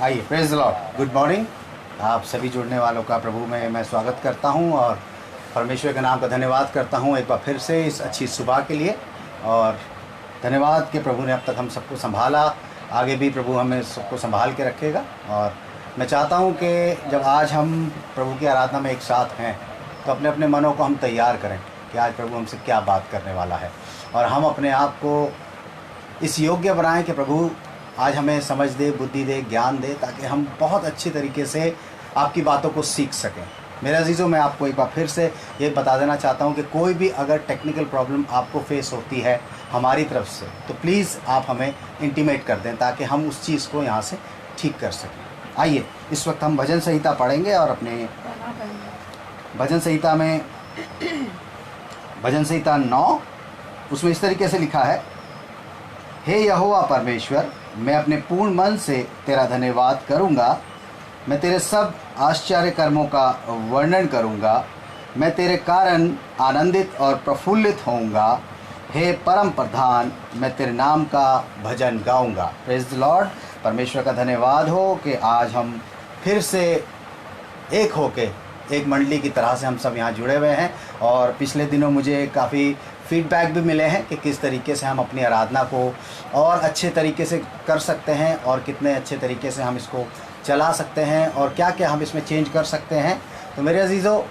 आइए, praise the Lord. Good morning. आप सभी जुड़ने वालों का प्रभु में मैं स्वागत करता हूं और परमेश्वर के नाम का धन्यवाद करता हूं एक बार फिर से इस अच्छी सुबह के लिए। और धन्यवाद कि प्रभु ने अब तक हम सबको संभाला, आगे भी प्रभु हमें सबको संभाल के रखेगा। और मैं चाहता हूं कि जब आज हम प्रभु की आराधना में एक साथ हैं तो अपने अपने मनों को हम तैयार करें कि आज प्रभु हमसे क्या बात करने वाला है, और हम अपने आप को इस योग्य बनाएं कि प्रभु आज हमें समझ दे, बुद्धि दे, ज्ञान दे, ताकि हम बहुत अच्छी तरीके से आपकी बातों को सीख सकें। मेरे अजीज़ों, मैं आपको एक बार फिर से ये बता देना चाहता हूँ कि कोई भी अगर टेक्निकल प्रॉब्लम आपको फेस होती है हमारी तरफ से, तो प्लीज़ आप हमें इंटीमेट कर दें ताकि हम उस चीज़ को यहाँ से ठीक कर सकें। आइए, इस वक्त हम भजन संहिता पढ़ेंगे और अपने भजन संहिता में भजन संहिता 9 उसमें इस तरीके से लिखा है, हे यहोवा परमेश्वर, मैं अपने पूर्ण मन से तेरा धन्यवाद करूँगा। मैं तेरे सब आश्चर्य कर्मों का वर्णन करूँगा। मैं तेरे कारण आनंदित और प्रफुल्लित होऊंगा। हे परम प्रधान, मैं तेरे नाम का भजन गाऊँगा। Praise the Lord. परमेश्वर का धन्यवाद हो कि आज हम फिर से एक होके एक मंडली की तरह से हम सब यहाँ जुड़े हुए हैं। और पिछले दिनों मुझे काफ़ी फीडबैक भी मिले हैं कि किस तरीके से हम अपनी आराधना को और अच्छे तरीके से कर सकते हैं और कितने अच्छे तरीके से हम इसको चला सकते हैं और क्या क्या हम इसमें चेंज कर सकते हैं। तो मेरे अजीज़ों,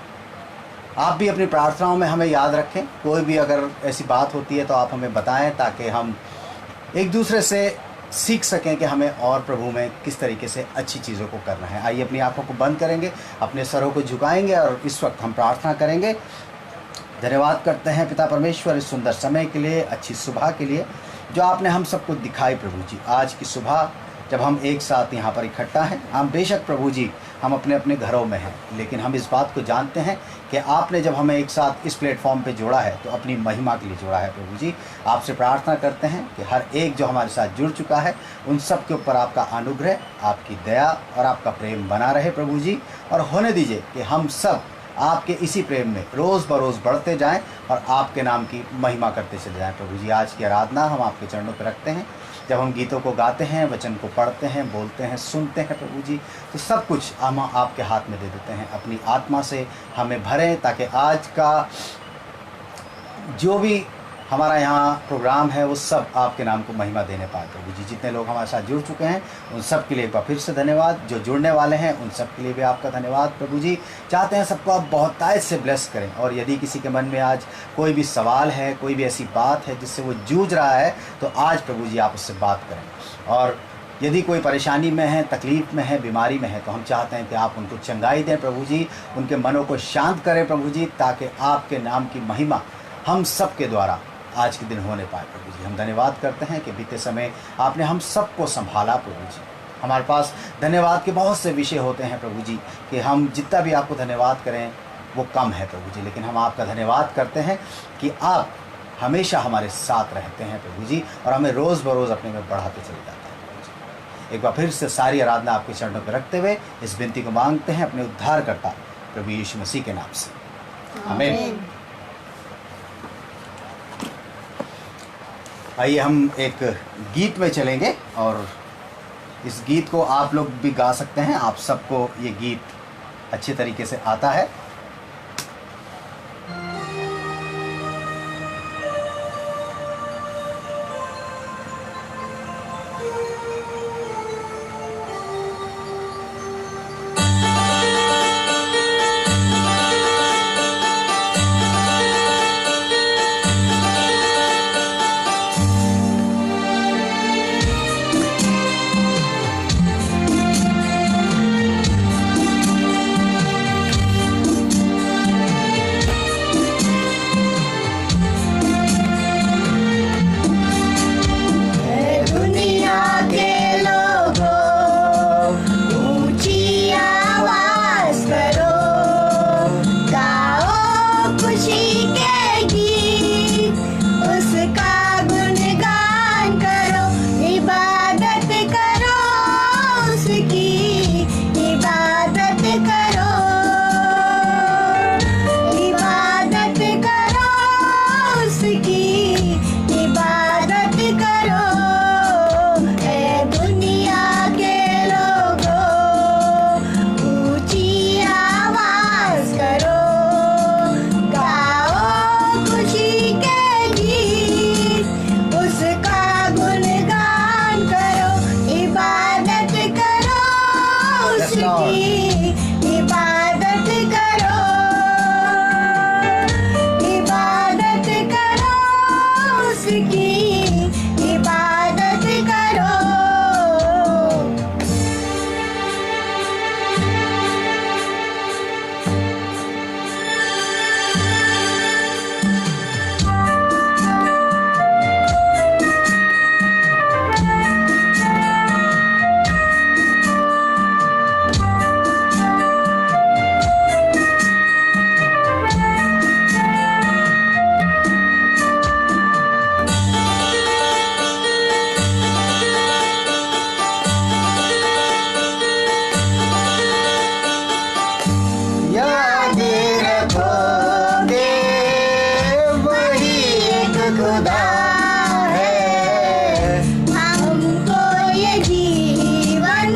आप भी अपनी प्रार्थनाओं में हमें याद रखें। कोई भी अगर ऐसी बात होती है तो आप हमें बताएं ताकि हम एक दूसरे से सीख सकें कि हमें और प्रभु में किस तरीके से अच्छी चीज़ों को करना है। आइए, अपनी आंखों को बंद करेंगे, अपने सरों को झुकाएंगे और इस वक्त हम प्रार्थना करेंगे। धन्यवाद करते हैं पिता परमेश्वर इस सुंदर समय के लिए, अच्छी सुबह के लिए जो आपने हम सबको दिखाई। प्रभु जी, आज की सुबह जब हम एक साथ यहाँ पर इकट्ठा हैं, हम बेशक प्रभु जी हम अपने अपने घरों में हैं, लेकिन हम इस बात को जानते हैं कि आपने जब हमें एक साथ इस प्लेटफॉर्म पे जोड़ा है तो अपनी महिमा के लिए जोड़ा है। प्रभु जी, आपसे प्रार्थना करते हैं कि हर एक जो हमारे साथ जुड़ चुका है उन सब के ऊपर आपका अनुग्रह, आपकी दया और आपका प्रेम बना रहे प्रभु जी। और होने दीजिए कि हम सब आपके इसी प्रेम में रोज़ बरोज़ बढ़ते जाएं और आपके नाम की महिमा करते चले जाएं। प्रभु जी, आज की आराधना हम आपके चरणों पर रखते हैं। जब हम गीतों को गाते हैं, वचन को पढ़ते हैं, बोलते हैं, सुनते हैं प्रभु जी, तो सब कुछ हम आपके हाथ में दे देते हैं। अपनी आत्मा से हमें भरें ताकि आज का जो भी हमारा यहाँ प्रोग्राम है वो सब आपके नाम को महिमा देने पाए। प्रभु जी, जितने लोग हमारे साथ जुड़ चुके हैं उन सब के लिए एक बार फिर से धन्यवाद। जो जुड़ने वाले हैं उन सब के लिए भी आपका धन्यवाद। प्रभु जी, चाहते हैं सबको आप बहुतायत से ब्लेस करें। और यदि किसी के मन में आज कोई भी सवाल है, कोई भी ऐसी बात है जिससे वो जूझ रहा है, तो आज प्रभु जी आप उससे बात करें। और यदि कोई परेशानी में है, तकलीफ़ में है, बीमारी में है, तो हम चाहते हैं कि आप उनको चंगाई दें प्रभु जी, उनके मनों को शांत करें प्रभु जी, ताकि आपके नाम की महिमा हम सब के द्वारा आज के दिन होने पाए। प्रभु जी, हम धन्यवाद करते हैं कि बीते समय आपने हम सबको संभाला। प्रभु जी, हमारे पास धन्यवाद के बहुत से विषय होते हैं प्रभु जी कि हम जितना भी आपको धन्यवाद करें वो कम है प्रभु जी, लेकिन हम आपका धन्यवाद करते हैं कि आप हमेशा हमारे साथ रहते हैं प्रभु जी और हमें रोज़ बरोज़ अपने में बढ़ाते चले जाते हैं प्रभु जी। एक बार फिर से सारी आराधना आपके चरणों पर रखते हुए इस विनती को मांगते हैं अपने उद्धारकर्ता प्रभु यीशु मसीह के नाम से, आमीन। आइए, हम एक गीत में चलेंगे और इस गीत को आप लोग भी गा सकते हैं। आप सबको ये गीत अच्छे तरीके से आता है। उसकी इबादत करो, इबादत करो, उसकी इबादत करो। याद रखोगे वही एक खुदा है, हमको ये जीवन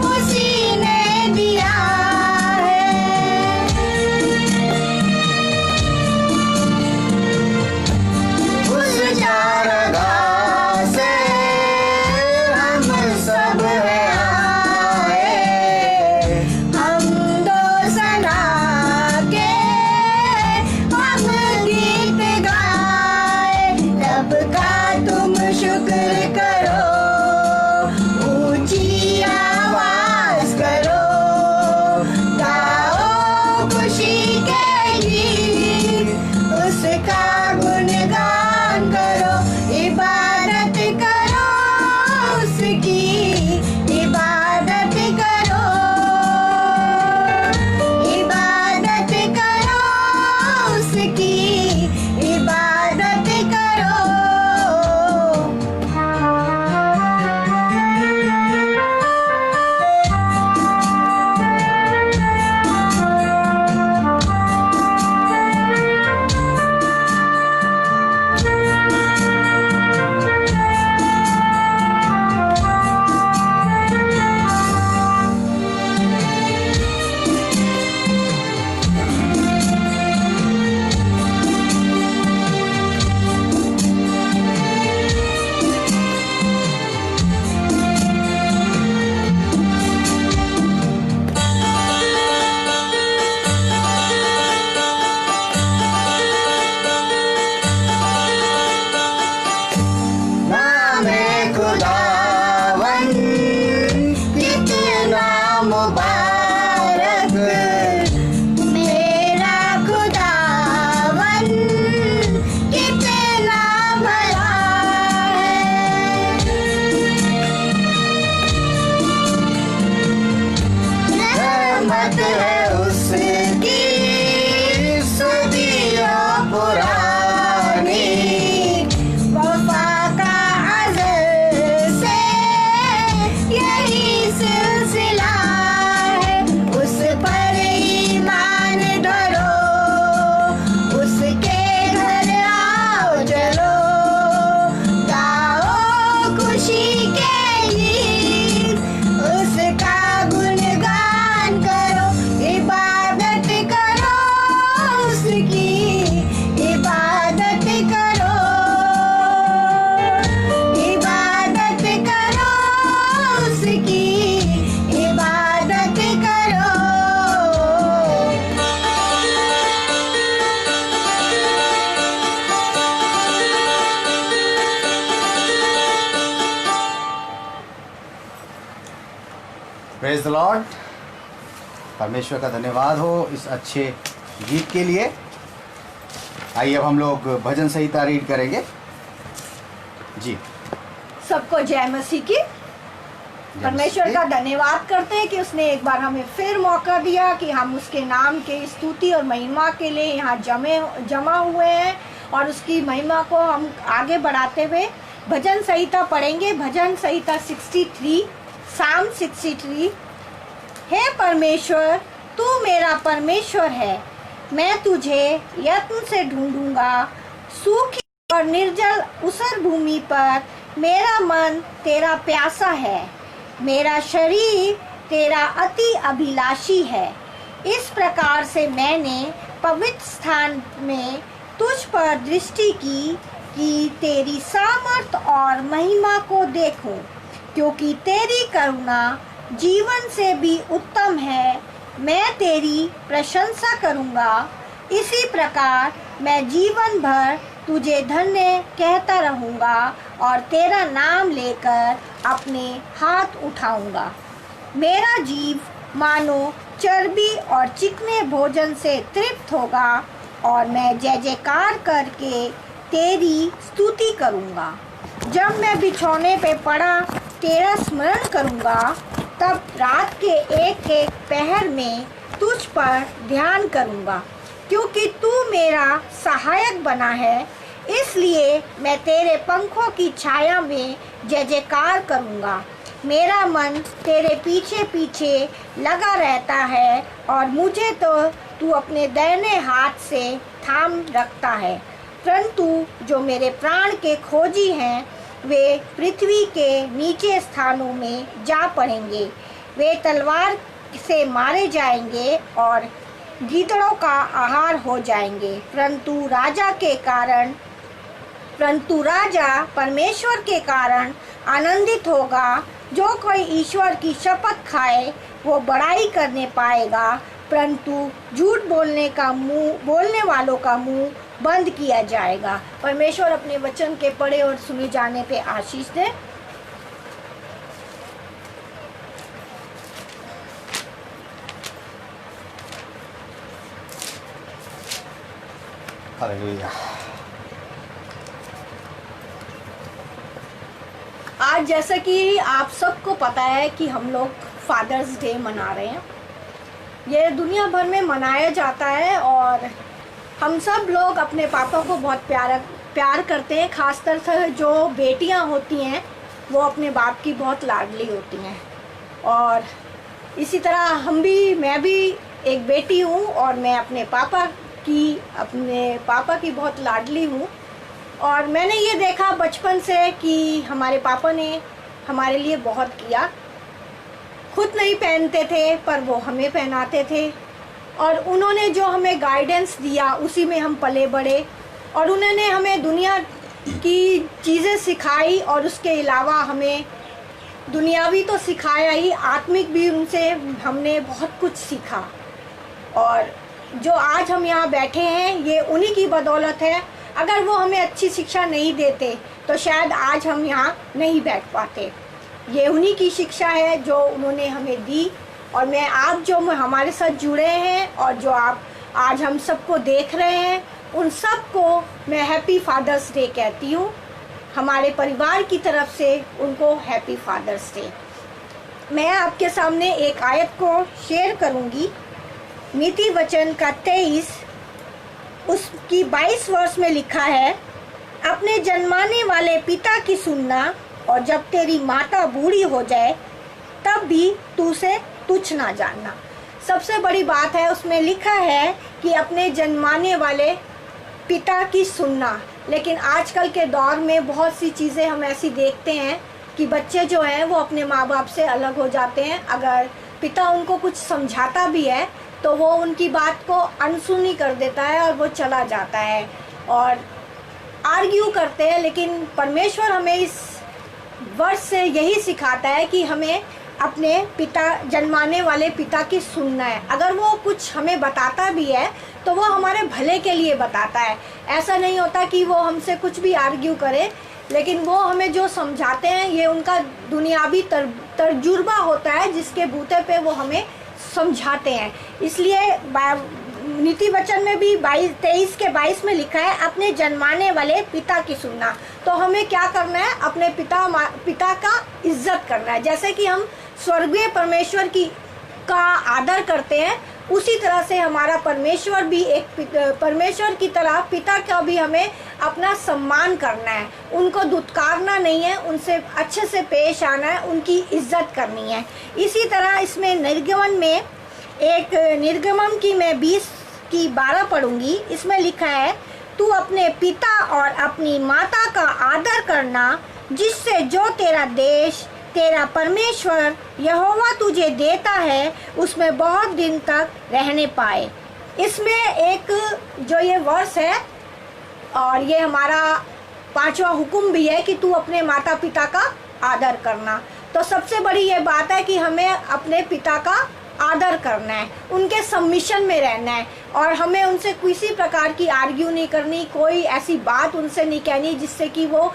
उसी ने दिया है। उस चारागाह से हम सब हैं आए, हम दो सना के हम गीत गाए, रब का तुम शुक्र करो, ऊंची आवाज करो, गाओ खुशी के गीत, उसका गुणगान करो, इबादत करो, उसकी इबादत करो, इबादत करो, उसकी इबादत करो। नामे खुदावन कितना मुबारक, मेरा खुदावन कितना भला है। रहमत है उसकी सदियों पुरानी, वफा का अज़ल से यही सिलसिला है, उस पर ईमान धरो, उसके घर आओ चलो, गाओ खुशी के गीत, उसका गुणगान करो, इबादत करो, उसकी इबादत करो, इबादत करो, उसकी इबादत करो। Praise the Lord. परमेश्वर का धन्यवाद हो इस अच्छे गीत के लिए। आइए अब हम लोग भजन संहिता रीड करेंगे। जी, सबको जय मसीह की। परमेश्वर का धन्यवाद करते हैं कि उसने एक बार हमें फिर मौका दिया कि हम उसके नाम के स्तुति और महिमा के लिए यहाँ जमा हुए हैं और उसकी महिमा को हम आगे बढ़ाते हुए भजन संहिता पढ़ेंगे। भजन संहिता 63, साम 63। हे परमेश्वर, तू मेरा परमेश्वर है, मैं तुझे यत्न से ढूंढूंगा। सूखी और निर्जल ऊसर भूमि पर मेरा मन तेरा प्यासा है, मेरा शरीर तेरा अति अभिलाषी है। इस प्रकार से मैंने पवित्र स्थान में तुझ पर दृष्टि की कि तेरी सामर्थ और महिमा को देखूं, क्योंकि तेरी करुणा जीवन से भी उत्तम है। मैं तेरी प्रशंसा करूँगा। इसी प्रकार मैं जीवन भर तुझे धन्य कहता रहूँगा और तेरा नाम लेकर अपने हाथ उठाऊँगा। मेरा जीव मानो चर्बी और चिकने भोजन से तृप्त होगा और मैं जय जयकार करके तेरी स्तुति करूँगा। जब मैं बिछौने पे पड़ा तेरा स्मरण करूँगा, तब रात के एक एक पहर में तुझ पर ध्यान करूँगा। क्योंकि तू मेरा सहायक बना है, इसलिए मैं तेरे पंखों की छाया में जय जयकार करूँगा। मेरा मन तेरे पीछे पीछे लगा रहता है और मुझे तो तू अपने दाहिने हाथ से थाम रखता है। परंतु जो मेरे प्राण के खोजी हैं, वे पृथ्वी के नीचे स्थानों में जा पड़ेंगे। वे तलवार से मारे जाएंगे और गीदड़ों का आहार हो जाएंगे। परंतु राजा परमेश्वर के कारण आनंदित होगा। जो कोई ईश्वर की शपथ खाए वो बड़ाई करने पाएगा, परंतु झूठ बोलने वालों का मुंह बंद किया जाएगा। परमेश्वर अपने वचन के पढ़े और सुने जाने पे आशीष दे। हालेलुया। आज जैसा कि आप सबको पता है कि हम लोग फादर्स डे मना रहे हैं। ये दुनिया भर में मनाया जाता है और हम सब लोग अपने पापा को बहुत प्यार करते हैं। खासकर से जो बेटियां होती हैं वो अपने बाप की बहुत लाडली होती हैं। और इसी तरह मैं भी एक बेटी हूँ और मैं अपने पापा की बहुत लाडली हूँ। और मैंने ये देखा बचपन से कि हमारे पापा ने हमारे लिए बहुत किया। खुद नहीं पहनते थे पर वो हमें पहनाते थे और उन्होंने जो हमें गाइडेंस दिया उसी में हम पले बड़े। और उन्होंने हमें दुनिया की चीज़ें सिखाई और उसके अलावा हमें दुनियावी तो सिखाया ही, आत्मिक भी उनसे हमने बहुत कुछ सीखा। और जो आज हम यहाँ बैठे हैं ये उन्हीं की बदौलत है। अगर वो हमें अच्छी शिक्षा नहीं देते तो शायद आज हम यहाँ नहीं बैठ पाते। ये उन्हीं की शिक्षा है जो उन्होंने हमें दी। और मैं आप जो हमारे साथ जुड़े हैं और जो आप आज हम सबको देख रहे हैं, उन सबको मैं हैप्पी फादर्स डे कहती हूँ। हमारे परिवार की तरफ से उनको हैप्पी फादर्स डे। मैं आपके सामने एक आयत को शेयर करूँगी। नीति वचन का 23 उसकी 22 वर्ष में लिखा है, अपने जन्माने वाले पिता की सुनना और जब तेरी माता बूढ़ी हो जाए तब भी तू उसे तुच्छ ना जानना। सबसे बड़ी बात है उसमें लिखा है कि अपने जन्माने वाले पिता की सुनना। लेकिन आजकल के दौर में बहुत सी चीज़ें हम ऐसी देखते हैं कि बच्चे जो हैं वो अपने माँ बाप से अलग हो जाते हैं। अगर पिता उनको कुछ समझाता भी है तो वो उनकी बात को अनसुनी कर देता है और वो चला जाता है और आर्ग्यू करते हैं। लेकिन परमेश्वर हमें इस वर्ष से यही सिखाता है कि हमें अपने जन्माने वाले पिता की सुनना है। अगर वो कुछ हमें बताता भी है तो वो हमारे भले के लिए बताता है। ऐसा नहीं होता कि वो हमसे कुछ भी आर्ग्यू करे, लेकिन वो हमें जो समझाते हैं ये उनका दुनियावी तजुर्बा होता है जिसके बूते पे वो हमें समझाते हैं। इसलिए नीति वचन में भी 23 के 22 में लिखा है, अपने जन्माने वाले पिता की सुनना। तो हमें क्या करना है? अपने पिता का इज्जत करना है। जैसे कि हम स्वर्गीय परमेश्वर का आदर करते हैं, उसी तरह से हमारा परमेश्वर भी परमेश्वर की तरह पिता का भी हमें अपना सम्मान करना है। उनको दुत्कारना नहीं है, उनसे अच्छे से पेश आना है, उनकी इज्जत करनी है। इसी तरह इसमें निर्गमन की मैं 20 की 12 पढ़ूंगी। इसमें लिखा है, तू अपने पिता और अपनी माता का आदर करना, जिससे जो तेरा देश तेरा परमेश्वर यहोवा तुझे देता है उसमें बहुत दिन तक रहने पाए। इसमें एक जो ये वर्ष है और ये हमारा 5वां हुक्म भी है कि तू अपने माता पिता का आदर करना। तो सबसे बड़ी ये बात है कि हमें अपने पिता का आदर करना है, उनके सबमिशन में रहना है और हमें उनसे किसी प्रकार की आर्ग्यू नहीं करनी, कोई ऐसी बात उनसे नहीं कहनी जिससे कि वो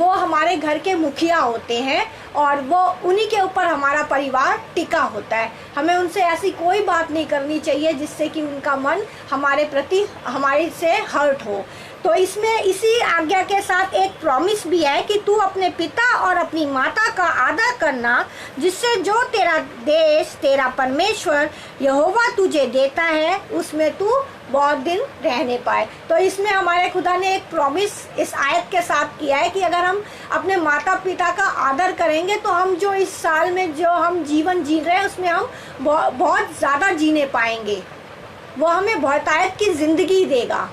हमारे घर के मुखिया होते हैं और वो उन्हीं के ऊपर हमारा परिवार टिका होता है। हमें उनसे ऐसी कोई बात नहीं करनी चाहिए जिससे कि उनका मन हमारे प्रति हमारे से हर्ट हो। तो इसमें इसी आज्ञा के साथ एक प्रॉमिस भी है कि तू अपने पिता और अपनी माता का आदर करना, जिससे जो तेरा देश तेरा परमेश्वर यहोवा तुझे देता है उसमें तू बहुत दिन रहने पाए। तो इसमें हमारे खुदा ने एक प्रॉमिस इस आयत के साथ किया है कि अगर हम अपने माता पिता का आदर करेंगे तो हम जो इस साल में जो हम जीवन जी रहे हैं उसमें हम बहुत ज़्यादा जीने पाएंगे। वो हमें बहुतायत की ज़िंदगी देगा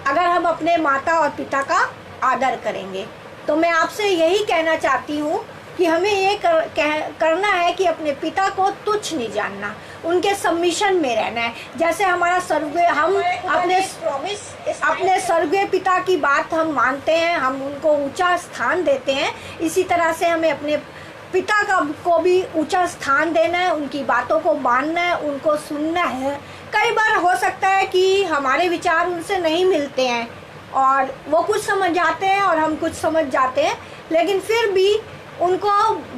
अगर हम अपने माता और पिता का आदर करेंगे। तो मैं आपसे यही कहना चाहती हूँ कि हमें ये करना है कि अपने पिता को तुच्छ नहीं जानना, उनके सबमिशन में रहना है। जैसे हमारा स्वर्गीय हम अपने स्वर्गीय पिता की बात हम मानते हैं, हम उनको ऊंचा स्थान देते हैं, इसी तरह से हमें अपने पिता को भी ऊंचा स्थान देना है, उनकी बातों को मानना है, उनको सुनना है। कई बार हो सकता है कि हमारे विचार उनसे नहीं मिलते हैं और वो कुछ समझ जाते हैं और हम कुछ समझ जाते हैं, लेकिन फिर भी उनको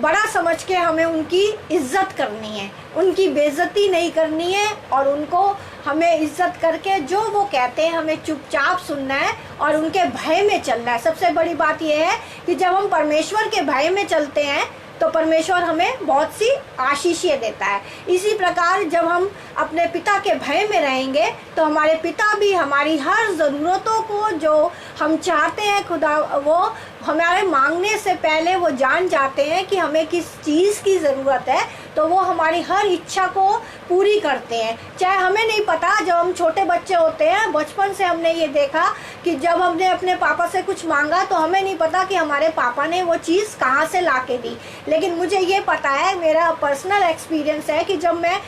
बड़ा समझ के हमें उनकी इज्जत करनी है, उनकी बेइज्जती नहीं करनी है और उनको हमें इज्जत करके जो वो कहते हैं हमें चुपचाप सुनना है और उनके भय में चलना है। सबसे बड़ी बात यह है कि जब हम परमेश्वर के भय में चलते हैं तो परमेश्वर हमें बहुत सी आशीषें देता है। इसी प्रकार जब हम अपने पिता के भय में रहेंगे तो हमारे पिता भी हमारी हर ज़रूरतों को जो हम चाहते हैं खुदा वो हमारे मांगने से पहले वो जान जाते हैं कि हमें किस चीज़ की ज़रूरत है, तो वो हमारी हर इच्छा को पूरी करते हैं। चाहे हमें नहीं पता, जब हम छोटे बच्चे होते हैं बचपन से हमने ये देखा कि जब हमने अपने पापा से कुछ मांगा तो हमें नहीं पता कि हमारे पापा ने वो चीज़ कहाँ से ला के दी, लेकिन मुझे ये पता है, मेरा पर्सनल एक्सपीरियंस है कि जब मैं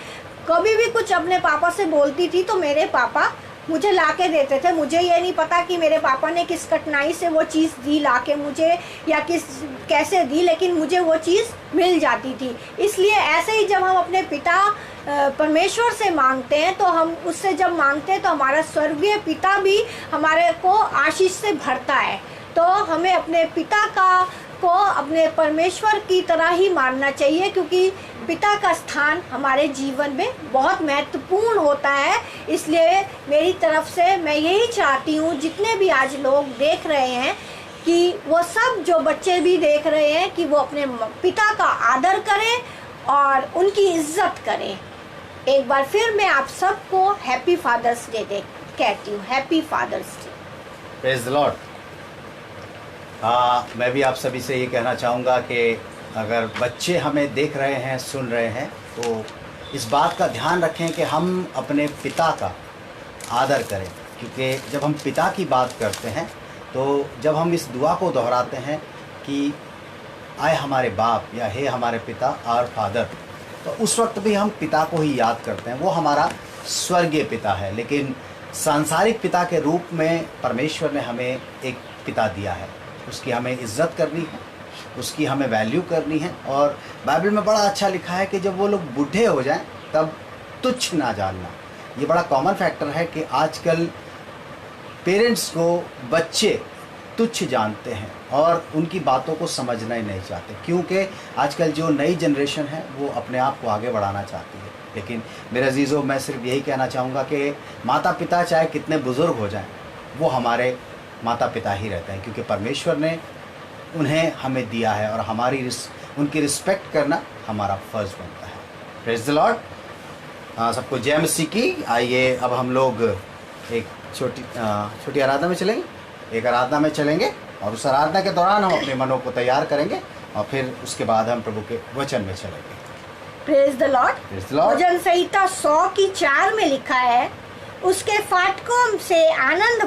कभी भी कुछ अपने पापा से बोलती थी तो मेरे पापा मुझे ला के देते थे। मुझे ये नहीं पता कि मेरे पापा ने किस कठिनाई से वो चीज़ दी ला के मुझे या कैसे दी, लेकिन मुझे वो चीज़ मिल जाती थी। इसलिए ऐसे ही जब हम अपने पिता परमेश्वर से मांगते हैं तो हम उससे जब मांगते हैं तो हमारा स्वर्गीय पिता भी हमारे को आशीष से भरता है। तो हमें अपने पिता को अपने परमेश्वर की तरह ही मानना चाहिए, क्योंकि पिता का स्थान हमारे जीवन में बहुत महत्वपूर्ण होता है। इसलिए मेरी तरफ से मैं यही चाहती हूँ, जितने भी आज लोग देख रहे हैं कि वो सब जो बच्चे भी देख रहे हैं कि वो अपने पिता का आदर करें और उनकी इज्जत करें। एक बार फिर मैं आप सबको हैप्पी फादर्स डे कहती हूँ। Happy Father's Day. Praise the Lord. मैं भी आप सभी से ये कहना चाहूँगा कि अगर बच्चे हमें देख रहे हैं, सुन रहे हैं, तो इस बात का ध्यान रखें कि हम अपने पिता का आदर करें, क्योंकि जब हम पिता की बात करते हैं तो जब हम इस दुआ को दोहराते हैं कि आए हमारे बाप या हे हमारे पिता आवर फादर, तो उस वक्त भी हम पिता को ही याद करते हैं। वो हमारा स्वर्गीय पिता है, लेकिन सांसारिक पिता के रूप में परमेश्वर ने हमें एक पिता दिया है। उसकी हमें इज्जत करनी है, उसकी हमें वैल्यू करनी है। और बाइबल में बड़ा अच्छा लिखा है कि जब वो लोग बूढ़े हो जाएं तब तुच्छ ना जानना। ये बड़ा कॉमन फैक्टर है कि आजकल पेरेंट्स को बच्चे तुच्छ जानते हैं और उनकी बातों को समझना ही नहीं चाहते, क्योंकि आजकल जो नई जनरेशन है वो अपने आप को आगे बढ़ाना चाहती है। लेकिन मेरे अजीज़ों, मैं सिर्फ यही कहना चाहूँगा कि माता पिता चाहे कितने बुज़ुर्ग हो जाएं, वो हमारे माता पिता ही रहते हैं, क्योंकि परमेश्वर ने उन्हें हमें दिया है और उनकी रिस्पेक्ट करना हमारा फ़र्ज़ बनता है। Praise the Lord. सबको जय मसीह की। आइए अब हम लोग एक छोटी आराधना में चलेंगे, एक आराधना में चलेंगे और उस आराधना के दौरान हम अपने मनों को तैयार करेंगे और फिर उसके बाद हम प्रभु के वचन में चलेंगे। Praise the Lord. भजन संहिता 100:4 में लिखा है, उसके फाटकों से आनंद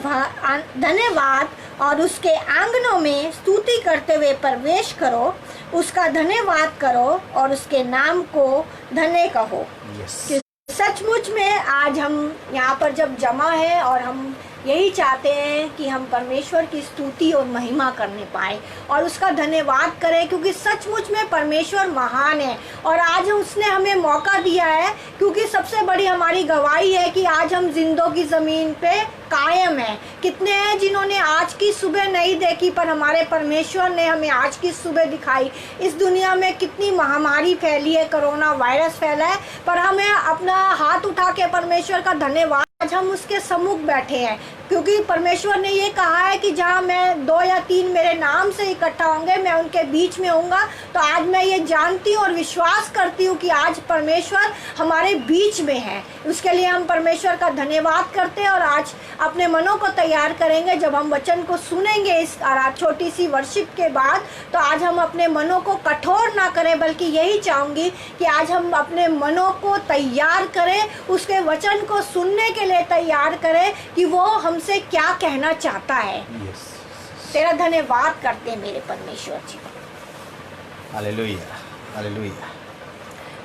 धन्यवाद और उसके आंगनों में स्तुति करते हुए प्रवेश करो, उसका धन्यवाद करो और उसके नाम को धन्य कहो। yes. सचमुच में आज हम यहाँ पर जब जमा है और हम यही चाहते हैं कि हम परमेश्वर की स्तुति और महिमा करने पाए और उसका धन्यवाद करें, क्योंकि सचमुच में परमेश्वर महान है। और आज उसने हमें मौका दिया है, क्योंकि सबसे बड़ी हमारी गवाही है कि आज हम जिंदों की ज़मीन पे कायम है। कितने हैं जिन्होंने आज की सुबह नहीं देखी, पर हमारे परमेश्वर ने हमें आज की सुबह दिखाई। इस दुनिया में कितनी महामारी फैली है, कोरोना वायरस फैला है, पर हमें अपना हाथ उठा के परमेश्वर का धन्यवाद, आज हम उसके सम्मुख बैठे हैं, क्योंकि परमेश्वर ने ये कहा है कि जहाँ मैं 2 या 3 मेरे नाम से इकट्ठा होंगे, मैं उनके बीच में होऊंगा। तो आज मैं ये जानती हूँ और विश्वास करती हूँ कि आज परमेश्वर हमारे बीच में है। उसके लिए हम परमेश्वर का धन्यवाद करते हैं और आज अपने मनों को तैयार करेंगे। जब हम वचन को सुनेंगे इस छोटी सी वर्शिप के बाद, तो आज हम अपने मनों को कठोर ना करें, बल्कि यही चाहूँगी कि आज हम अपने मनों को तैयार करें, उसके वचन को सुनने के लिए तैयार करें कि वो हमसे क्या कहना चाहता है। तेरा धन्यवाद करते हैं मेरे परमेश्वर जी। Hallelujah, hallelujah.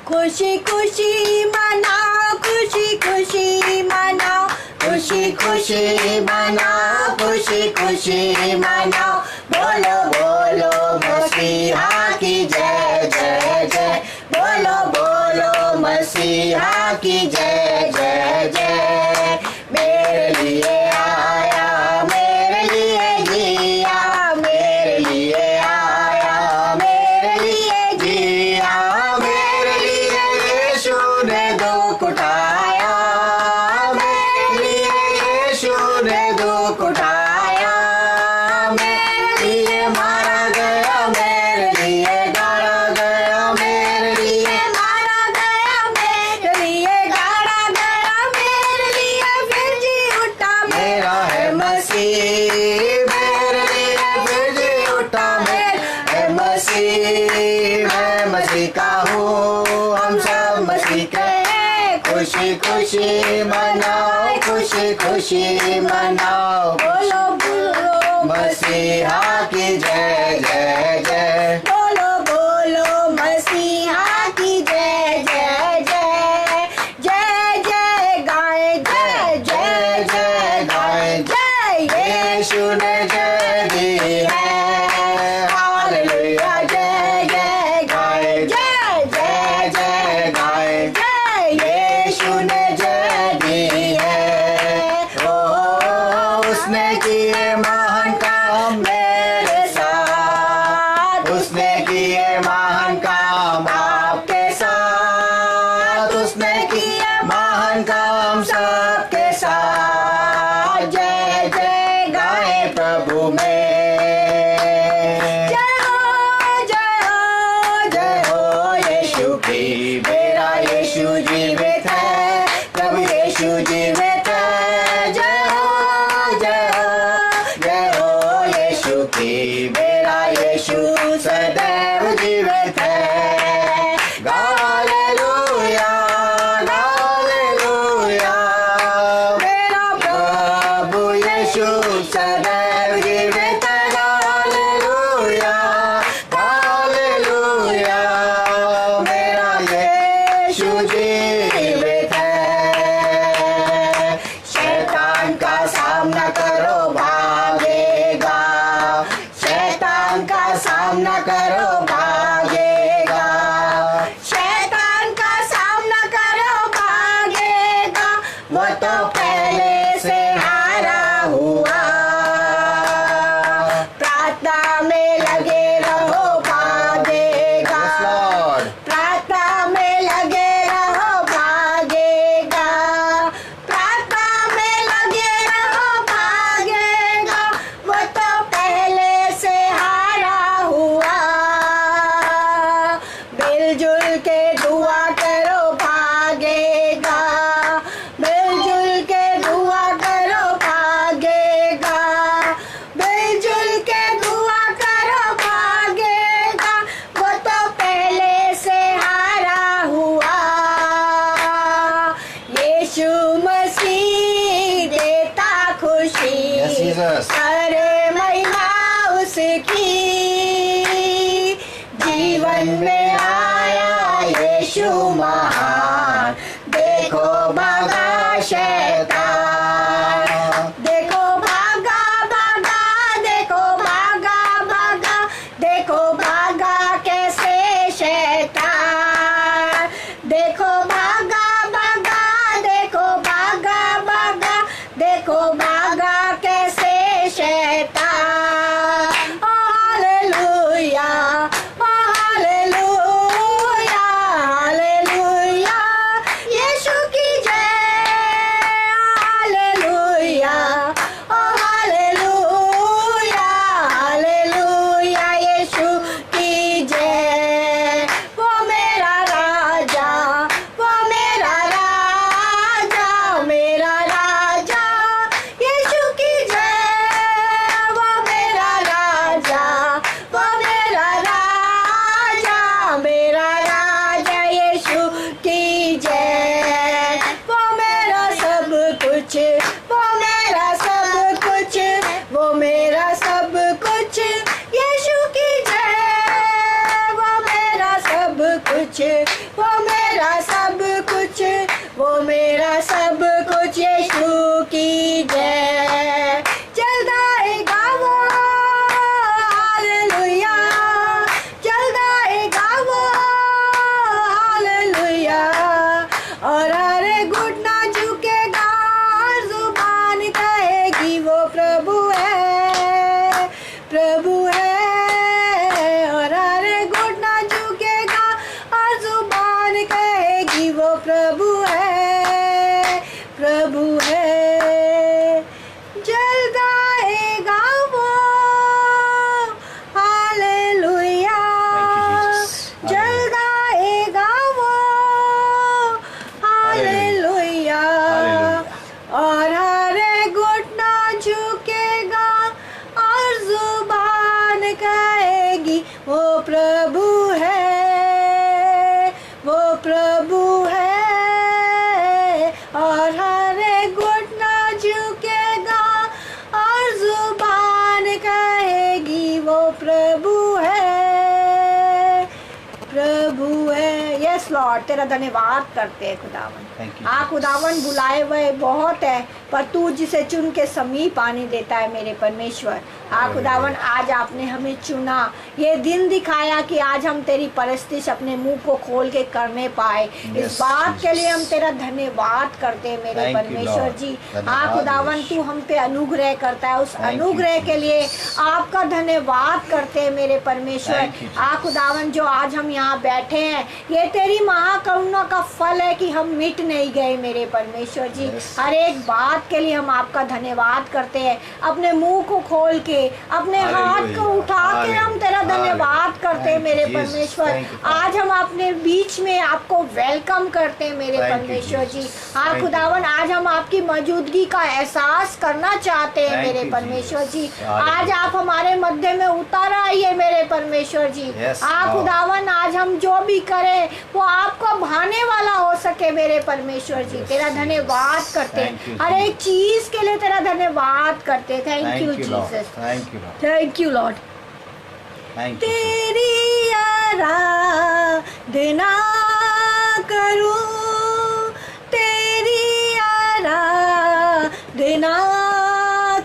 खुशी खुशी मनाओ, खुशी खुशी मनाओ, खुशी खुशी मनाओ, खुशी खुशी मनाओ। बोलो बोलो मसीहा की जय जय जय, बोलो बोलो मसीहा की जय जय जय। मेरे लिए आया, मेरे लिए जिया, मेरे लिए आया, मेरे लिए जिया, मेरे लिए यीशु ने दुख उठाया, मेरे लिए यीशु ने दुख उठाया, मेरे लिए मारा गया, मेरे लिए गाड़ा गया, मेरे लिए मारा गया, मेरे लिए गाड़ा गया, मेरे लिए फिर जी उठा, मेरा है मसीह, मेरे लिए फिर जी उठा, मेरा है मसीह, मैं मसीह का हूँ, हम सब मसीह के। खुशी खुशी मनाओ, खुशी खुशी मनाओ, बोलो बोलो मसीहा की जय जय जय, बोलो बोलो मसीहा की जय जय जय, जय जय गाए, जय जय जय गाए, जय यीशु ने जय दी है। हालेलुया, जय जय गाए, जय जय जय गाए, जय यीशु ने जय दी है। ओ उसने किए महान काम मेरे साथ, उसने किए महान काम आपके साथ, उसने किए महान काम सबके साथ। जय जय गाए प्रभु में, जय हो जय हो जय हो यीशु की। मेरा यीशु जीवित है, प्रभु यीशु जीवित है। जय हो जय हो जय हो यीशु की। मेरा यीशु सदैव जीवित है। हालेलुया, हालेलुया, मेरा प्रभु यीशु सदैव जीवित है। हालेलुया, हालेलुया, मेरा यीशु जीवित है। शैतान का सामना करो, भागेगा, शैतान का सामना करो, भागेगा, शैतान का सामना करो, भागेगा, वो तो पहले से हारा हुआ। प्रार्थना में लगे रहो, भागेगा, प्रार्थना में लगे रहो, भागेगा, प्रार्थना में लगे रहो, भागेगा, वो तो पहले से हारा हुआ। मिलजुल के दुआ करो, भागेगा, मिलजुल के दुआ करो, भागेगा, मिलजुल के दुआ करो, भागेगा, वो तो पहले से हारा हुआ। यीशु मसीह देता खुशी, Yes, Jesus. करे महिमा उसकी। जीवन में आया यीशु महान, देखो भागा शैतान, देखो मेरा सब कुछ, वो मेरा सब कुछ, यीशु की जय। चलता है गावो हालेलुया, चलता है गावो हालेलुया। और हर घुटना झुकेगा, हर जुबान कहेगी वो प्रभु है, प्रभु है। और हर घुटना झुकेगा, हर जुबान कहेगी वो प्रभु है, प्रभु है। जलता है गावो हालेलुया, जलता है गावो हालेलुया। और हर घुटना झुकेगा और जुबान कहेगी वो प्रभु है, वो प्रभु है। और हर घुटना झुकेगा और जुबान कहेगी वो प्रभु है, प्रभु है। यस लॉर्ड, तेरा धन्यवाद करते हैं खुदावन। Thank you, हाँ खुदावन, बुलाए हुए बहुत है पर तू जिसे चुन के समीप आने देता है मेरे परमेश्वर। हाँ खुदावन, आज आपने हमें चुना, ये दिन दिखाया कि आज हम तेरी परस्तिश अपने मुंह को खोल के करने पाए। इस बात के लिए हम तेरा धन्यवाद करते हैं मेरे Thank you, परमेश्वर Lord. जी। धन्यवाद हाँ खुदावन, यीशु। तू हम पे अनुग्रह करता है, उस Thank you, अनुग्रह के लिए Jesus. आपका धन्यवाद करते हैं मेरे परमेश्वर। Thank you, Jesus. हाँ खुदावन, जो आज हम यहाँ बैठे हैं, ये तेरी महाकरुणा का फल है कि हम मिट नहीं गए मेरे परमेश्वर जी। Yes. हर एक बात के लिए हम आपका धन्यवाद करते हैं। अपने मुंह को खोल के, अपने हाथ को Hallelujah. उठा के हम तेरा Hallelujah. धन्यवाद करते हैं Thank मेरे you, Jesus. परमेश्वर। Thank you, Father. आज हम अपने बीच में आपको वेलकम करते हैं मेरे Thank you, परमेश्वर जी। Jesus. हाँ Thank you. खुदावन, आज हम आपकी मौजूदगी का एहसास करना चाहते हैं Thank मेरे you, परमेश्वर Jesus. जी। Hallelujah. आज आप हमारे मध्य में उतर आइए मेरे परमेश्वर जी। Yes, हाँ Lord. खुदावन, आज हम जो भी करें वो आपको भाने वाला हो सके मेरे परमेश्वर जी। Yes, तेरा Jesus. धन्यवाद करते हैं, Thank you, हर एक Jesus. चीज के लिए तेरा धन्यवाद करते हैं। Thank Thank you you, Lord. Jesus, Thank you, Lord. Thank you Lord. Thank you, Jesus. तेरी आराधना करूं, तेरी आराधना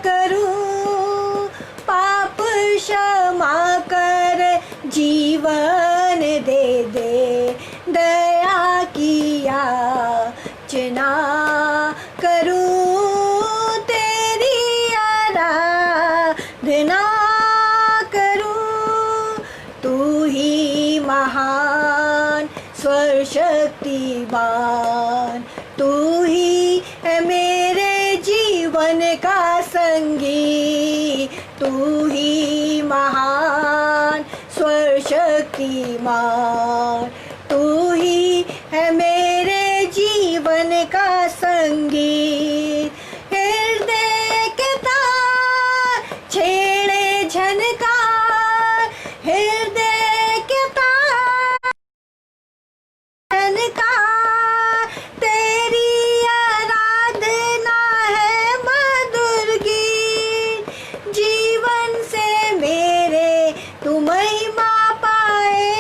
करूं, पाप क्षमा कर जीवन दे दे, दया की याचना करूं, तेरी आराधना करूं। तू ही महान सर्वशक्तिमान, तू ही है मेरे जीवन का संगी, तू ही महान सर्वशक्तिमान, तू ही है मेरे जीवन का संगी। हृदय के तार छेड़े झनकार, हृदय के तार झनकार, तेरी आराधना है मधुर गीत, जीवन से मेरे तू महिमा पाए,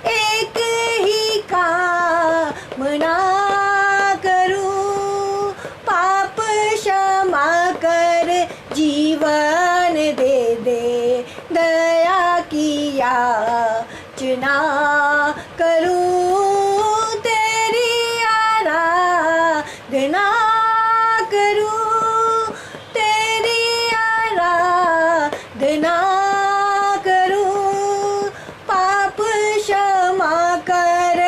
एक ही कामना करूं, पाप क्षमा कर जीवन दे दे, दया की याचना करूं, तेरी आराधना करूं, तेरी आराधना करूं, पाप क्षमा कर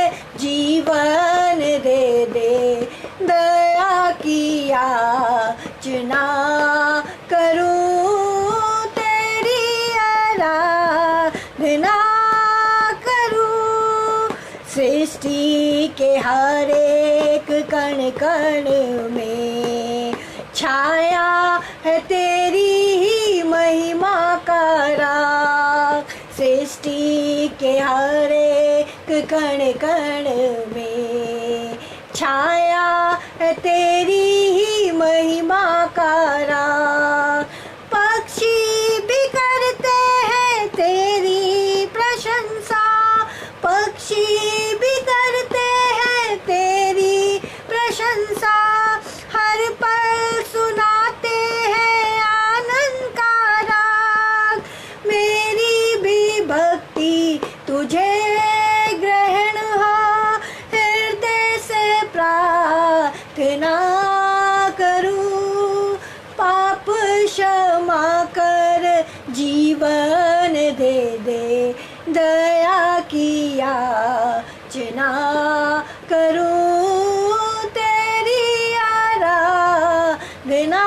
जीवन दे दे, दया की याचना करूं, तेरी आराधना करूं। सृष्टि के हर एक कण कण में छाया है तेरी ही महिमा का राग, सृष्टि के हर एक कण कण में छाया है तेरी ही महिमा का राग। पक्षी भी करते हैं तेरी प्रशंसा, पक्षी भी कर याचना करूं, तेरी आराधना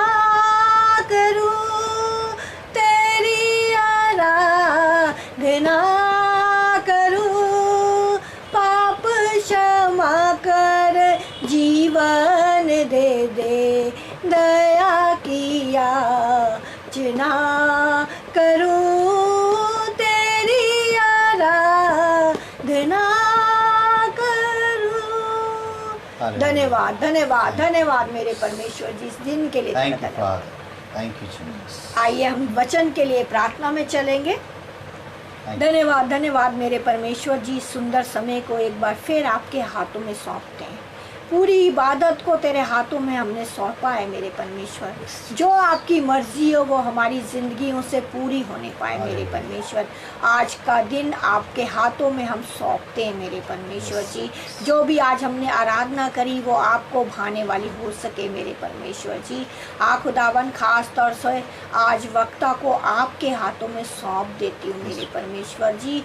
करूं, तेरी आराधना करूं, पाप क्षमा कर जीवन दे दे, दया की याचना करूं, तेरी आराधना करूं। धन्यवाद धन्यवाद धन्यवाद मेरे परमेश्वर जी, इस दिन के लिए थैंक यू धन्यवाद। Father, thank you Jesus. आइए हम वचन के लिए प्रार्थना में चलेंगे। धन्यवाद धन्यवाद मेरे परमेश्वर जी, इस सुंदर समय को एक बार फिर आपके हाथों में सौंपते हैं। पूरी इबादत को तेरे हाथों में हमने सौंपा है मेरे परमेश्वर। जो आपकी मर्जी हो वो हमारी जिंदगियों से पूरी होने पाए मेरे परमेश्वर। आज का दिन आपके हाथों में हम सौंपते हैं मेरे परमेश्वर जी। जो भी आज हमने आराधना करी वो आपको भाने वाली हो सके मेरे परमेश्वर जी। खुदावन खास तौर से आज वक्ता को आपके हाथों में सौंप देती हूँ मेरे परमेश्वर जी।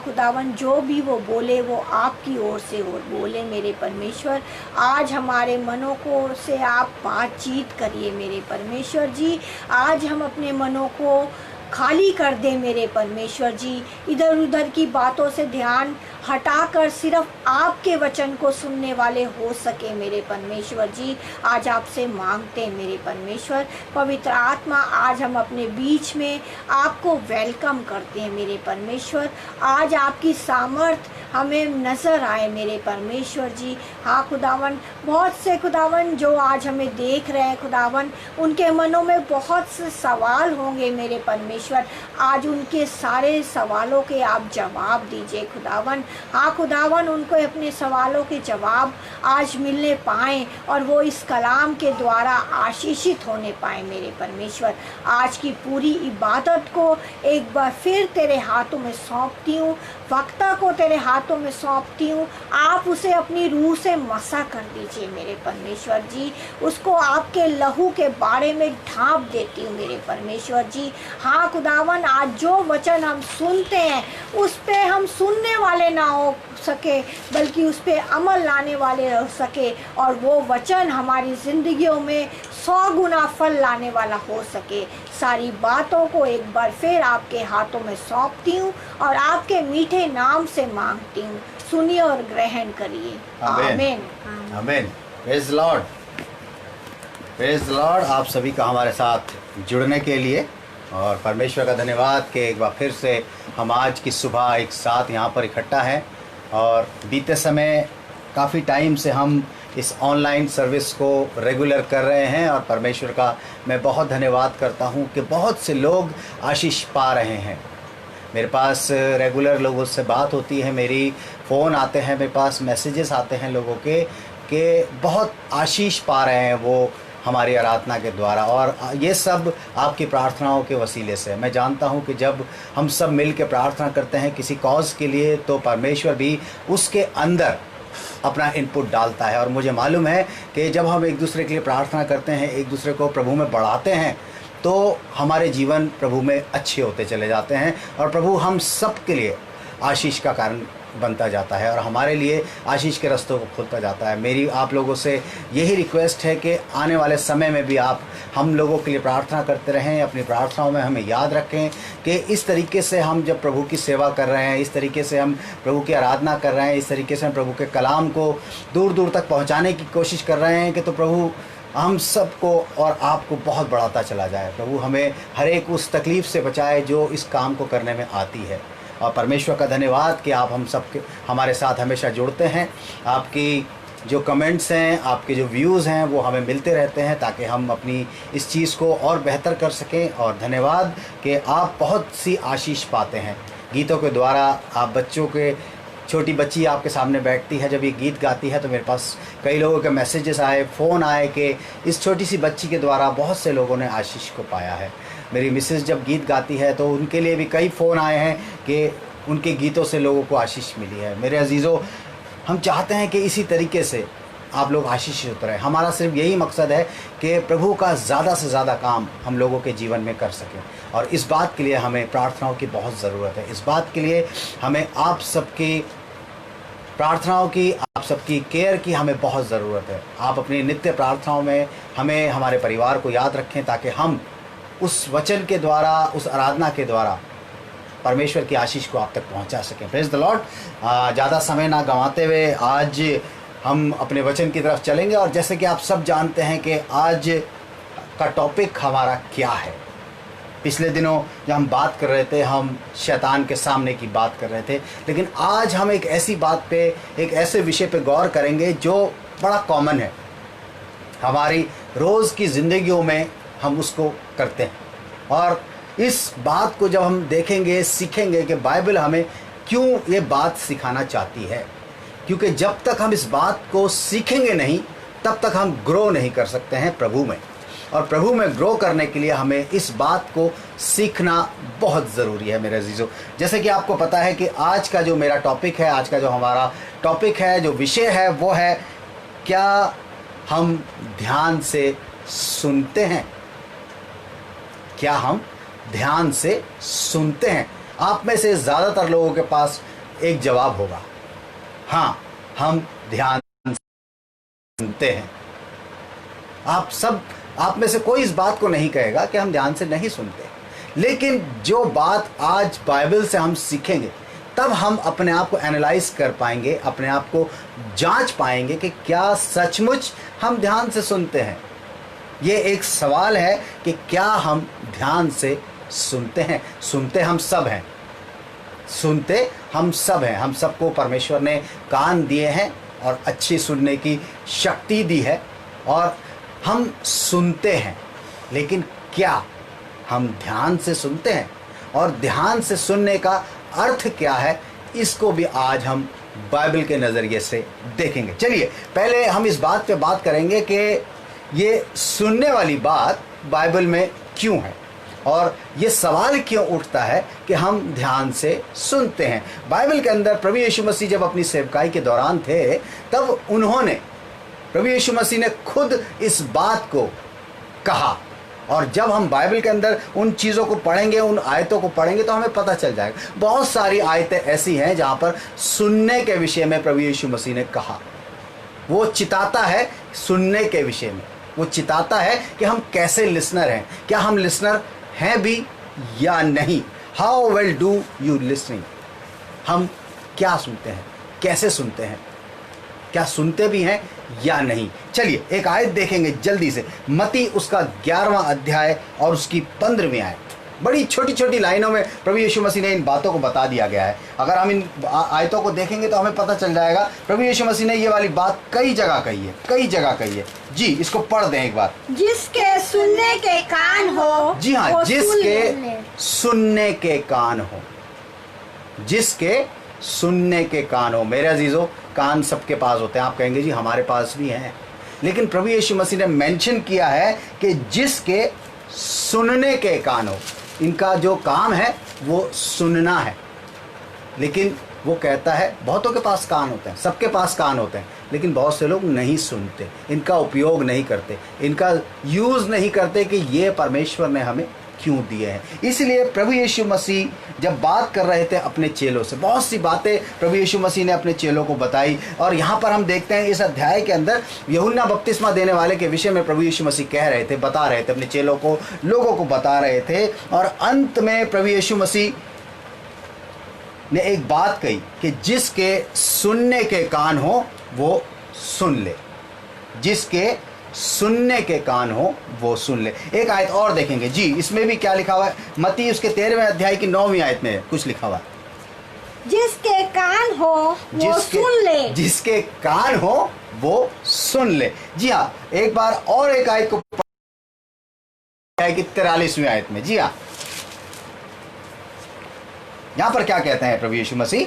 खुदावन जो भी वो बोले वो आपकी ओर से और बोले मेरे परमेश्वर। आज हमारे मनों को से आप बातचीत करिए मेरे परमेश्वर जी। आज हम अपने मनों को खाली कर दे मेरे परमेश्वर जी। इधर उधर की बातों से ध्यान हटाकर सिर्फ आपके वचन को सुनने वाले हो सके मेरे परमेश्वर जी। आज आपसे मांगते हैं मेरे परमेश्वर। पवित्र आत्मा आज हम अपने बीच में आपको वेलकम करते हैं मेरे परमेश्वर। आज आपकी सामर्थ हमें नज़र आए मेरे परमेश्वर जी। खुदावन बहुत से खुदावन जो आज हमें देख रहे हैं खुदावन, उनके मनों में बहुत से सवाल होंगे मेरे परमेश्वर। आज उनके सारे सवालों के आप जवाब दीजिए खुदावन। खुदावन उनको अपने सवालों के जवाब आज मिलने पाएँ और वो इस कलाम के द्वारा आशीषित होने पाए मेरे परमेश्वर। आज की पूरी इबादत को एक बार फिर तेरे हाथों में सौंपती हूँ। वक्ता को तेरे हाथों में सौंपती हूँ। आप उसे अपनी रूह से मसा कर दीजिए मेरे परमेश्वर जी। उसको आपके लहू के बारे में ढांप देती हूँ मेरे परमेश्वर जी। खुदावन आज जो वचन हम सुनते हैं उस पे हम सुनने वाले ना हो सके बल्कि उस पे अमल लाने वाले हो सके और वो वचन हमारी जिंदगियों में 100 गुना फल लाने वाला हो सके। सारी बातों को एक बार फिर आपके हाथों में सौंपती हूँ और आपके मीठे नाम से मांगती हूँ। सुनिए और ग्रहण करिए। आमीन आमीन। Praise the Lord, praise the Lord. आप सभी का हमारे साथ जुड़ने के लिए और परमेश्वर का धन्यवाद कि एक बार फिर से हम आज की सुबह एक साथ यहाँ पर इकट्ठा हैं। और बीते समय काफ़ी टाइम से हम इस ऑनलाइन सर्विस को रेगुलर कर रहे हैं और परमेश्वर का मैं बहुत धन्यवाद करता हूँ कि बहुत से लोग आशीष पा रहे हैं। मेरे पास रेगुलर लोगों से बात होती है, मेरी फ़ोन आते हैं, मेरे पास मैसेजेस आते हैं लोगों के कि बहुत आशीष पा रहे हैं वो हमारी आराधना के द्वारा। और ये सब आपकी प्रार्थनाओं के वसीले से। मैं जानता हूँ कि जब हम सब मिल के प्रार्थना करते हैं किसी कॉज के लिए तो परमेश्वर भी उसके अंदर अपना इनपुट डालता है। और मुझे मालूम है कि जब हम एक दूसरे के लिए प्रार्थना करते हैं, एक दूसरे को प्रभु में बढ़ाते हैं, तो हमारे जीवन प्रभु में अच्छे होते चले जाते हैं और प्रभु हम सब के लिए आशीष का कारण बनता जाता है और हमारे लिए आशीष के रास्तों को खोलता जाता है। मेरी आप लोगों से यही रिक्वेस्ट है कि आने वाले समय में भी आप हम लोगों के लिए प्रार्थना करते रहें। अपनी प्रार्थनाओं में हमें याद रखें कि इस तरीके से हम जब प्रभु की सेवा कर रहे हैं, इस तरीके से हम प्रभु की आराधना कर रहे हैं, इस तरीके से हम प्रभु के कलाम को दूर दूर तक पहुँचाने की कोशिश कर रहे हैं कि तो प्रभु हम सबको और आपको बहुत बढ़ाता चला जाए। प्रभु हमें हर एक उस तकलीफ़ से बचाए जो इस काम को करने में आती है। और परमेश्वर का धन्यवाद कि आप हम सब के हमारे साथ हमेशा जुड़ते हैं। आपकी जो कमेंट्स हैं, आपके जो व्यूज़ हैं वो हमें मिलते रहते हैं ताकि हम अपनी इस चीज़ को और बेहतर कर सकें। और धन्यवाद कि आप बहुत सी आशीष पाते हैं गीतों के द्वारा। आप बच्चों के छोटी बच्ची आपके सामने बैठती है, जब ये गीत गाती है तो मेरे पास कई लोगों के मैसेजेस आए, फ़ोन आए कि इस छोटी सी बच्ची के द्वारा बहुत से लोगों ने आशीष को पाया है। मेरी मिसेस जब गीत गाती है तो उनके लिए भी कई फ़ोन आए हैं कि उनके गीतों से लोगों को आशीष मिली है। मेरे अजीज़ों, हम चाहते हैं कि इसी तरीके से आप लोग आशीषित रहें। हमारा सिर्फ यही मकसद है कि प्रभु का ज़्यादा से ज़्यादा काम हम लोगों के जीवन में कर सकें और इस बात के लिए हमें प्रार्थनाओं की बहुत ज़रूरत है। इस बात के लिए हमें आप सबकी प्रार्थनाओं की, आप सबकी केयर की हमें बहुत ज़रूरत है। आप अपनी नित्य प्रार्थनाओं में हमें, हमारे परिवार को याद रखें, ताकि हम उस वचन के द्वारा, उस आराधना के द्वारा परमेश्वर की आशीष को आप तक पहुंचा सकें। Praise the Lord. ज़्यादा समय ना गंवाते हुए आज हम अपने वचन की तरफ चलेंगे। और जैसे कि आप सब जानते हैं कि आज का टॉपिक हमारा क्या है। पिछले दिनों जब हम बात कर रहे थे, हम शैतान के सामने की बात कर रहे थे, लेकिन आज हम एक ऐसी बात पे, एक ऐसे विषय पे गौर करेंगे जो बड़ा कॉमन है हमारी रोज़ की ज़िंदगियों में, हम उसको करते हैं। और इस बात को जब हम देखेंगे, सीखेंगे कि बाइबल हमें क्यों ये बात सिखाना चाहती है, क्योंकि जब तक हम इस बात को सीखेंगे नहीं, तब तक हम ग्रो नहीं कर सकते हैं प्रभु में। और प्रभु में ग्रो करने के लिए हमें इस बात को सीखना बहुत ज़रूरी है मेरे अजीज़ों। जैसे कि आपको पता है कि आज का जो मेरा टॉपिक है, आज का जो हमारा टॉपिक है, जो विषय है, वो है क्या हम ध्यान से सुनते हैं। क्या हम ध्यान से सुनते हैं। आप में से ज़्यादातर लोगों के पास एक जवाब होगा, हाँ, हम ध्यान सुनते हैं। आप में से कोई इस बात को नहीं कहेगा कि हम ध्यान से नहीं सुनते। लेकिन जो बात आज बाइबल से हम सीखेंगे, तब हम अपने आप को एनालाइज कर पाएंगे, अपने आप को जांच पाएंगे कि क्या सचमुच हम ध्यान से सुनते हैं। ये एक सवाल है कि क्या हम ध्यान से सुनते हैं। सुनते हम सब हैं, सुनते हम सब हैं। हम सबको परमेश्वर ने कान दिए हैं और अच्छी सुनने की शक्ति दी है, और हम सुनते हैं। लेकिन क्या हम ध्यान से सुनते हैं, और ध्यान से सुनने का अर्थ क्या है, इसको भी आज हम बाइबल के नज़रिए से देखेंगे। चलिए पहले हम इस बात पे बात करेंगे कि ये सुनने वाली बात बाइबल में क्यों है, और ये सवाल क्यों उठता है कि हम ध्यान से सुनते हैं। बाइबल के अंदर प्रभु यीशु मसीह जब अपनी सेवकाई के दौरान थे, तब प्रभु यीशु मसीह ने खुद इस बात को कहा। और जब हम बाइबल के अंदर उन चीज़ों को पढ़ेंगे, उन आयतों को पढ़ेंगे, तो हमें पता चल जाएगा। बहुत सारी आयतें ऐसी हैं जहाँ पर सुनने के विषय में प्रभु यीशु मसीह ने कहा। वो चिताता है सुनने के विषय में, वो चिताता है कि हम कैसे लिसनर हैं, क्या हम लिसनर हैं भी या नहीं। How well do you listening. हम क्या सुनते हैं, कैसे सुनते हैं, क्या सुनते भी हैं या नहीं। चलिए एक आयत देखेंगे जल्दी से, मत्ती उसका 11वां अध्याय और उसकी 15वीं आयत। बड़ी छोटी छोटी लाइनों में प्रभु यीशु मसीह ने इन बातों को बता दिया गया है। अगर हम इन आयतों को देखेंगे तो हमें पता चल जाएगा प्रभु यीशु मसीह ने ये वाली बात कई जगह कही है, कई जगह कही है। जी इसको पढ़ दें एक बार। जिसके सुनने के कान हो, जी हाँ, जिसके सुनने के कान हो, जिसके सुनने के कान हो। मेरे अजीजों, कान सबके पास होते हैं। आप कहेंगे जी हमारे पास भी हैं, लेकिन प्रभु यीशु मसीह ने मेंशन किया है कि जिसके सुनने के कान हो। इनका जो काम है वो सुनना है। लेकिन वो कहता है बहुतों के पास कान होते हैं, सबके पास कान होते हैं, लेकिन बहुत से लोग नहीं सुनते, इनका उपयोग नहीं करते, इनका यूज़ नहीं करते कि ये परमेश्वर ने हमें क्यों दिए हैं। इसलिए प्रभु यीशु मसीह जब बात कर रहे थे अपने चेलों से, बहुत सी बातें प्रभु यीशु मसीह ने अपने चेलों को बताई। और यहाँ पर हम देखते हैं इस अध्याय के अंदर यूहन्ना बपतिस्मा देने वाले के विषय में प्रभु यीशु मसीह कह रहे थे, बता रहे थे अपने चेलों को, लोगों को बता रहे थे। और अंत में प्रभु यीशु मसीह ने एक बात कही कि जिसके सुनने के कान हो वो सुन ले, जिसके सुनने के कान हो वो सुन ले। एक आयत और देखेंगे जी, इसमें भी क्या लिखा हुआ है, मत्ती उसके 13वें अध्याय की 9वीं आयत में कुछ लिखा हुआ है, जिसके कान हो वो सुन ले, जिसके कान हो वो सुन ले। जी हाँ, एक बार और एक आयत को की 43वीं आयत में। जी हाँ, यहां पर क्या कहते हैं प्रभु यीशु मसीह,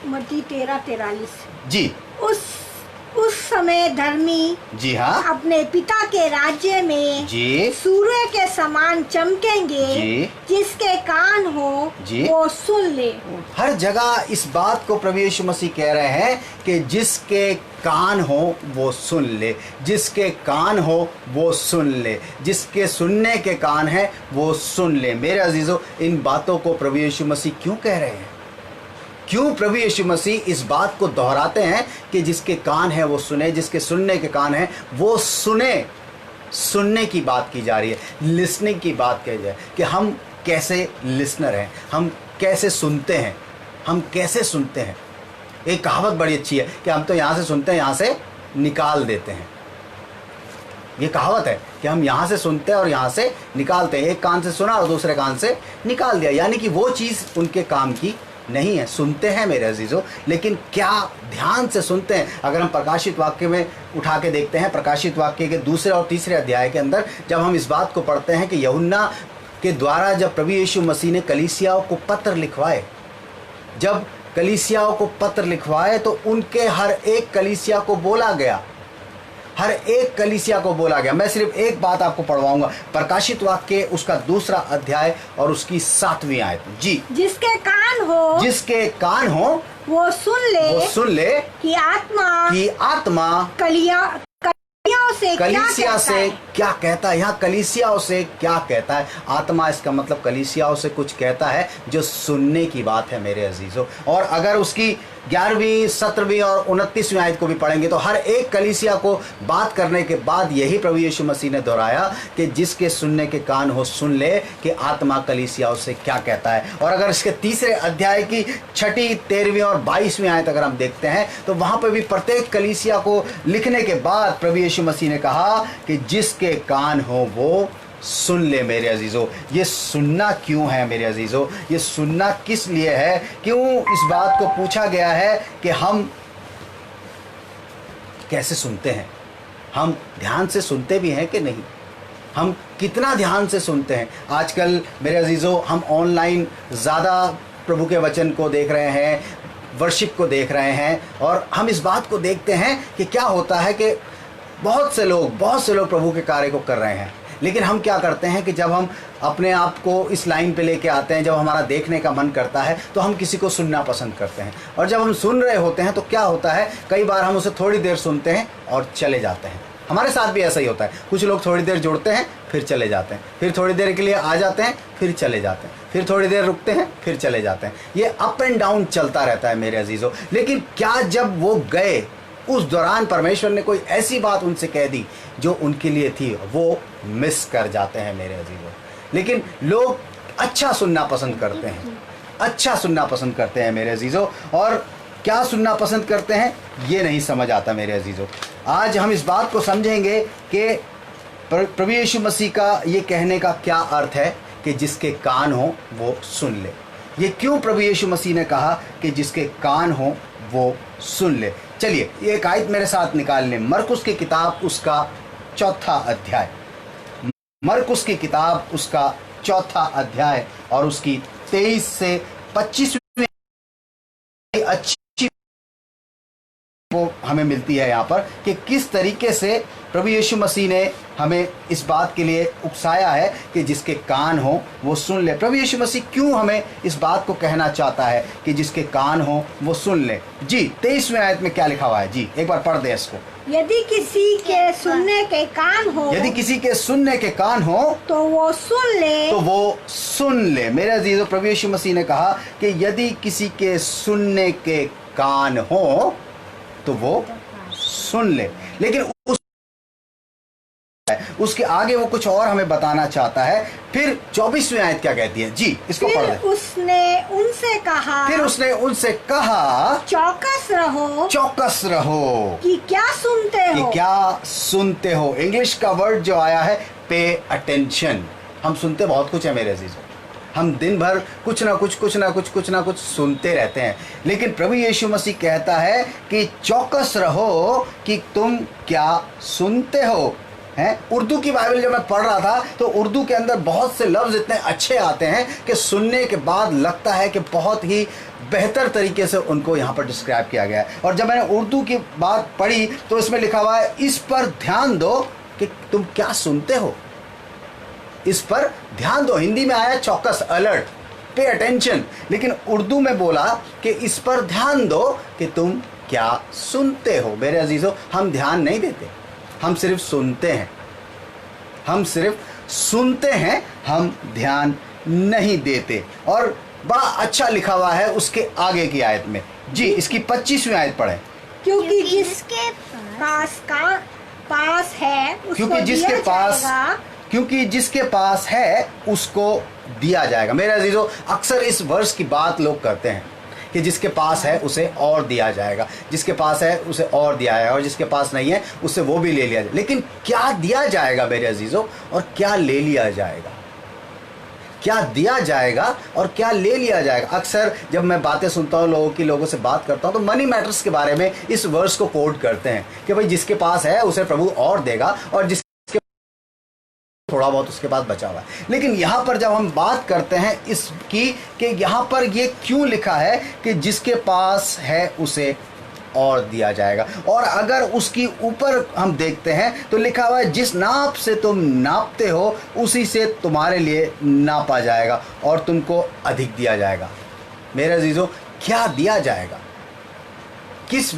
मत्ती 13:43 जी, उस समय धर्मी, जी हाँ, अपने पिता के राज्य में जी सूर्य के समान चमकेंगे। जी, जिसके कान हो जी वो सुन ले। हर जगह इस बात को प्रभु यीशु मसीह कह रहे हैं कि जिसके कान हो वो सुन ले, जिसके कान हो वो सुन ले, जिसके सुनने के कान है वो सुन ले। मेरे अजीजों, इन बातों को प्रभु यीशु मसीह क्यों कह रहे हैं, क्यों प्रभु यीशु मसीह इस बात को दोहराते हैं कि जिसके कान है वो सुने, जिसके सुनने के कान है वो सुने। सुनने की बात की जा रही है, लिसनिंग की बात कही जाए कि हम कैसे लिसनर हैं, हम कैसे सुनते हैं, हम कैसे सुनते हैं। एक कहावत बड़ी अच्छी है कि हम तो यहाँ से सुनते हैं, यहाँ से निकाल देते हैं। ये कहावत है कि हम यहाँ से सुनते हैं और यहाँ से निकालते हैं। एक कान से सुना और दूसरे कान से निकाल दिया, यानी कि वो चीज़ उनके काम की नहीं है। सुनते हैं मेरे अजीज़ों, लेकिन क्या ध्यान से सुनते हैं। अगर हम प्रकाशित वाक्य में उठा के देखते हैं, प्रकाशित वाक्य के 2 और 3 अध्याय के अंदर जब हम इस बात को पढ़ते हैं कि यूहन्ना के द्वारा जब प्रभु यीशु मसीह ने कलीसियाओं को पत्र लिखवाए, जब कलीसियाओं को पत्र लिखवाए तो उनके हर एक कलीसिया को बोला गया, हर एक कलीसिया को बोला गया। मैं सिर्फ एक बात आपको पढ़वाऊंगा, प्रकाशित वाक्य उसका 2 अध्याय और उसकी 7वीं आयत। जी, जिसके कान हो, जिसके कान हो वो सुन ले, वो सुन ले कि आत्मा कलीसिया से क्या कहता है। यहाँ कलीसियाओं से क्या कहता है? आत्मा, इसका मतलब कलीसियाओं से कुछ कहता है जो सुनने की बात है मेरे अजीजों। और अगर उसकी 11वीं, 17वीं और 29वीं आयत को भी पढ़ेंगे तो हर एक कलीसिया को बात करने के बाद यही प्रभु यीशु मसीह ने दोहराया कि जिसके सुनने के कान हो सुन ले कि आत्मा कलीसियाओं से क्या कहता है। और अगर इसके 3 अध्याय की 6ठी, 13वीं और 22वीं आयत अगर हम देखते हैं तो वहां पर भी प्रत्येक कलीसिया को लिखने के बाद प्रभु यीशु मसीह ने कहा कि जिसके कान हो वो सुन ले मेरे अजीजों। ये सुनना क्यों है मेरे अजीजों? ये सुनना किस लिए है? क्यों इस बात को पूछा गया है कि हम कैसे सुनते हैं? हम ध्यान से सुनते भी हैं कि नहीं? हम कितना ध्यान से सुनते हैं? आजकल मेरे अजीजों हम ऑनलाइन ज़्यादा प्रभु के वचन को देख रहे हैं, वर्शिप को देख रहे हैं, और हम इस बात को देखते हैं कि क्या होता है कि बहुत से लोग प्रभु के कार्य को कर रहे हैं, लेकिन हम क्या करते हैं कि जब हम अपने आप को इस लाइन पे लेके आते हैं, जब हमारा देखने का मन करता है तो हम किसी को सुनना पसंद करते हैं। और जब हम सुन रहे होते हैं तो क्या होता है, कई बार हम उसे थोड़ी देर सुनते हैं और चले जाते हैं। हमारे साथ भी ऐसा ही होता है। कुछ लोग थोड़ी देर जुड़ते हैं फिर चले जाते हैं, फिर थोड़ी देर के लिए आ जाते हैं फिर चले जाते हैं, फिर थोड़ी देर रुकते हैं फिर चले जाते हैं। ये अप एंड डाउन चलता रहता है मेरे अजीज़ों। लेकिन क्या जब वो गए उस दौरान परमेश्वर ने कोई ऐसी बात उनसे कह दी जो उनके लिए थी, वो मिस कर जाते हैं मेरे अजीजों। लेकिन लोग अच्छा सुनना पसंद करते हैं, अच्छा सुनना पसंद करते हैं मेरे अजीजों। और क्या सुनना पसंद करते हैं ये नहीं समझ आता मेरे अजीजों। आज हम इस बात को समझेंगे कि प्रभु यीशु मसीह का ये कहने का क्या अर्थ है कि जिसके कान हो वो सुन ले। ये क्यों प्रभु यीशु मसीह ने कहा कि जिसके कान हो वो सुन ले? चलिए एक आयत मेरे साथ निकाल लें। मरकुस की किताब उसका 4था अध्याय, मरकुस की किताब उसका 4था अध्याय और उसकी 23 से 25 अच्छी वो हमें मिलती है यहाँ पर कि किस तरीके से प्रभु यीशु मसीह ने हमें इस बात के लिए उकसाया है कि जिसके कान हो वो सुन ले। प्रभु यीशु मसीह क्यों हमें इस बात को कहना चाहता है कि जिसके कान हो वो सुन ले? जी 23वें आयत में क्या लिखा हुआ है? जी एक बार पढ़ दे इसको। यदि किसी के सुनने के कान हो, यदि किसी के सुनने के कान हो तो वो सुन ले, तो वो सुन ले। मेरे अजीजों, प्रभु यीशु मसीह ने कहा कि यदि किसी के सुनने के कान हो तो वो सुन ले। लेकिन उसके आगे वो कुछ और हमें बताना चाहता है। फिर 24वीं आयत क्या कहती है? जी इसको पढ़ ले। उसने उनसे कहा, चौकस रहो कि क्या सुनते हो। इंग्लिश का वर्ड जो आया है पे अटेंशन। हम सुनते बहुत कुछ है मेरे अजीजों, हम दिन भर कुछ ना कुछ सुनते रहते हैं, लेकिन प्रभु यीशु मसीह कहता है कि चौकस रहो कि तुम क्या सुनते हो। हैं? उर्दू की बाइबल जब मैं पढ़ रहा था तो उर्दू के अंदर बहुत से लफ्ज़ इतने अच्छे आते हैं कि सुनने के बाद लगता है कि बहुत ही बेहतर तरीके से उनको यहाँ पर डिस्क्राइब किया गया है। और जब मैंने उर्दू की बात पढ़ी तो इसमें लिखा हुआ है इस पर ध्यान दो कि तुम क्या सुनते हो, इस पर ध्यान दो। हिंदी में आया चौकस, अलर्ट, पे अटेंशन, लेकिन उर्दू में बोला कि इस पर ध्यान दो कि तुम क्या सुनते हो। मेरे अजीजों, हम ध्यान नहीं देते, हम सिर्फ सुनते हैं, हम ध्यान नहीं देते। और बड़ा अच्छा लिखा हुआ है उसके आगे की आयत में। जी, इसकी 25वीं आयत पढ़ें। क्योंकि जिसके पास है उसको क्योंकि जिसके दिया पास जाएगा। क्योंकि जिसके पास है उसको दिया जाएगा। मेरे अजीजों, अक्सर इस वर्ष की बात लोग करते हैं कि जिसके पास है उसे और दिया जाएगा, जिसके पास है उसे और दिया जाएगा, और जिसके पास नहीं है उससे वो भी ले लिया जाएगा। लेकिन क्या दिया जाएगा मेरे अजीजों, और क्या ले लिया जाएगा? क्या दिया जाएगा और क्या ले लिया जाएगा? अक्सर जब मैं बातें सुनता हूँ लोगों से बात करता हूँ, तो मनी मैटर्स के बारे में इस वर्ष को कोट करते हैं कि भाई जिसके पास है उसे प्रभु और देगा, और जिसके थोड़ा बहुत उसके पास बचा हुआ है। लेकिन यहाँ पर जब हम बात करते हैं इसकी कि यहाँ पर ये क्यों लिखा है कि जिसके पास है उसे और दिया जाएगा, और अगर उसकी ऊपर हम देखते हैं तो लिखा हुआ है जिस नाप से तुम नापते हो उसी से तुम्हारे लिए नापा जाएगा और तुमको अधिक दिया जाएगा। मेरे अजीजों, क्या दिया जाएगा, किस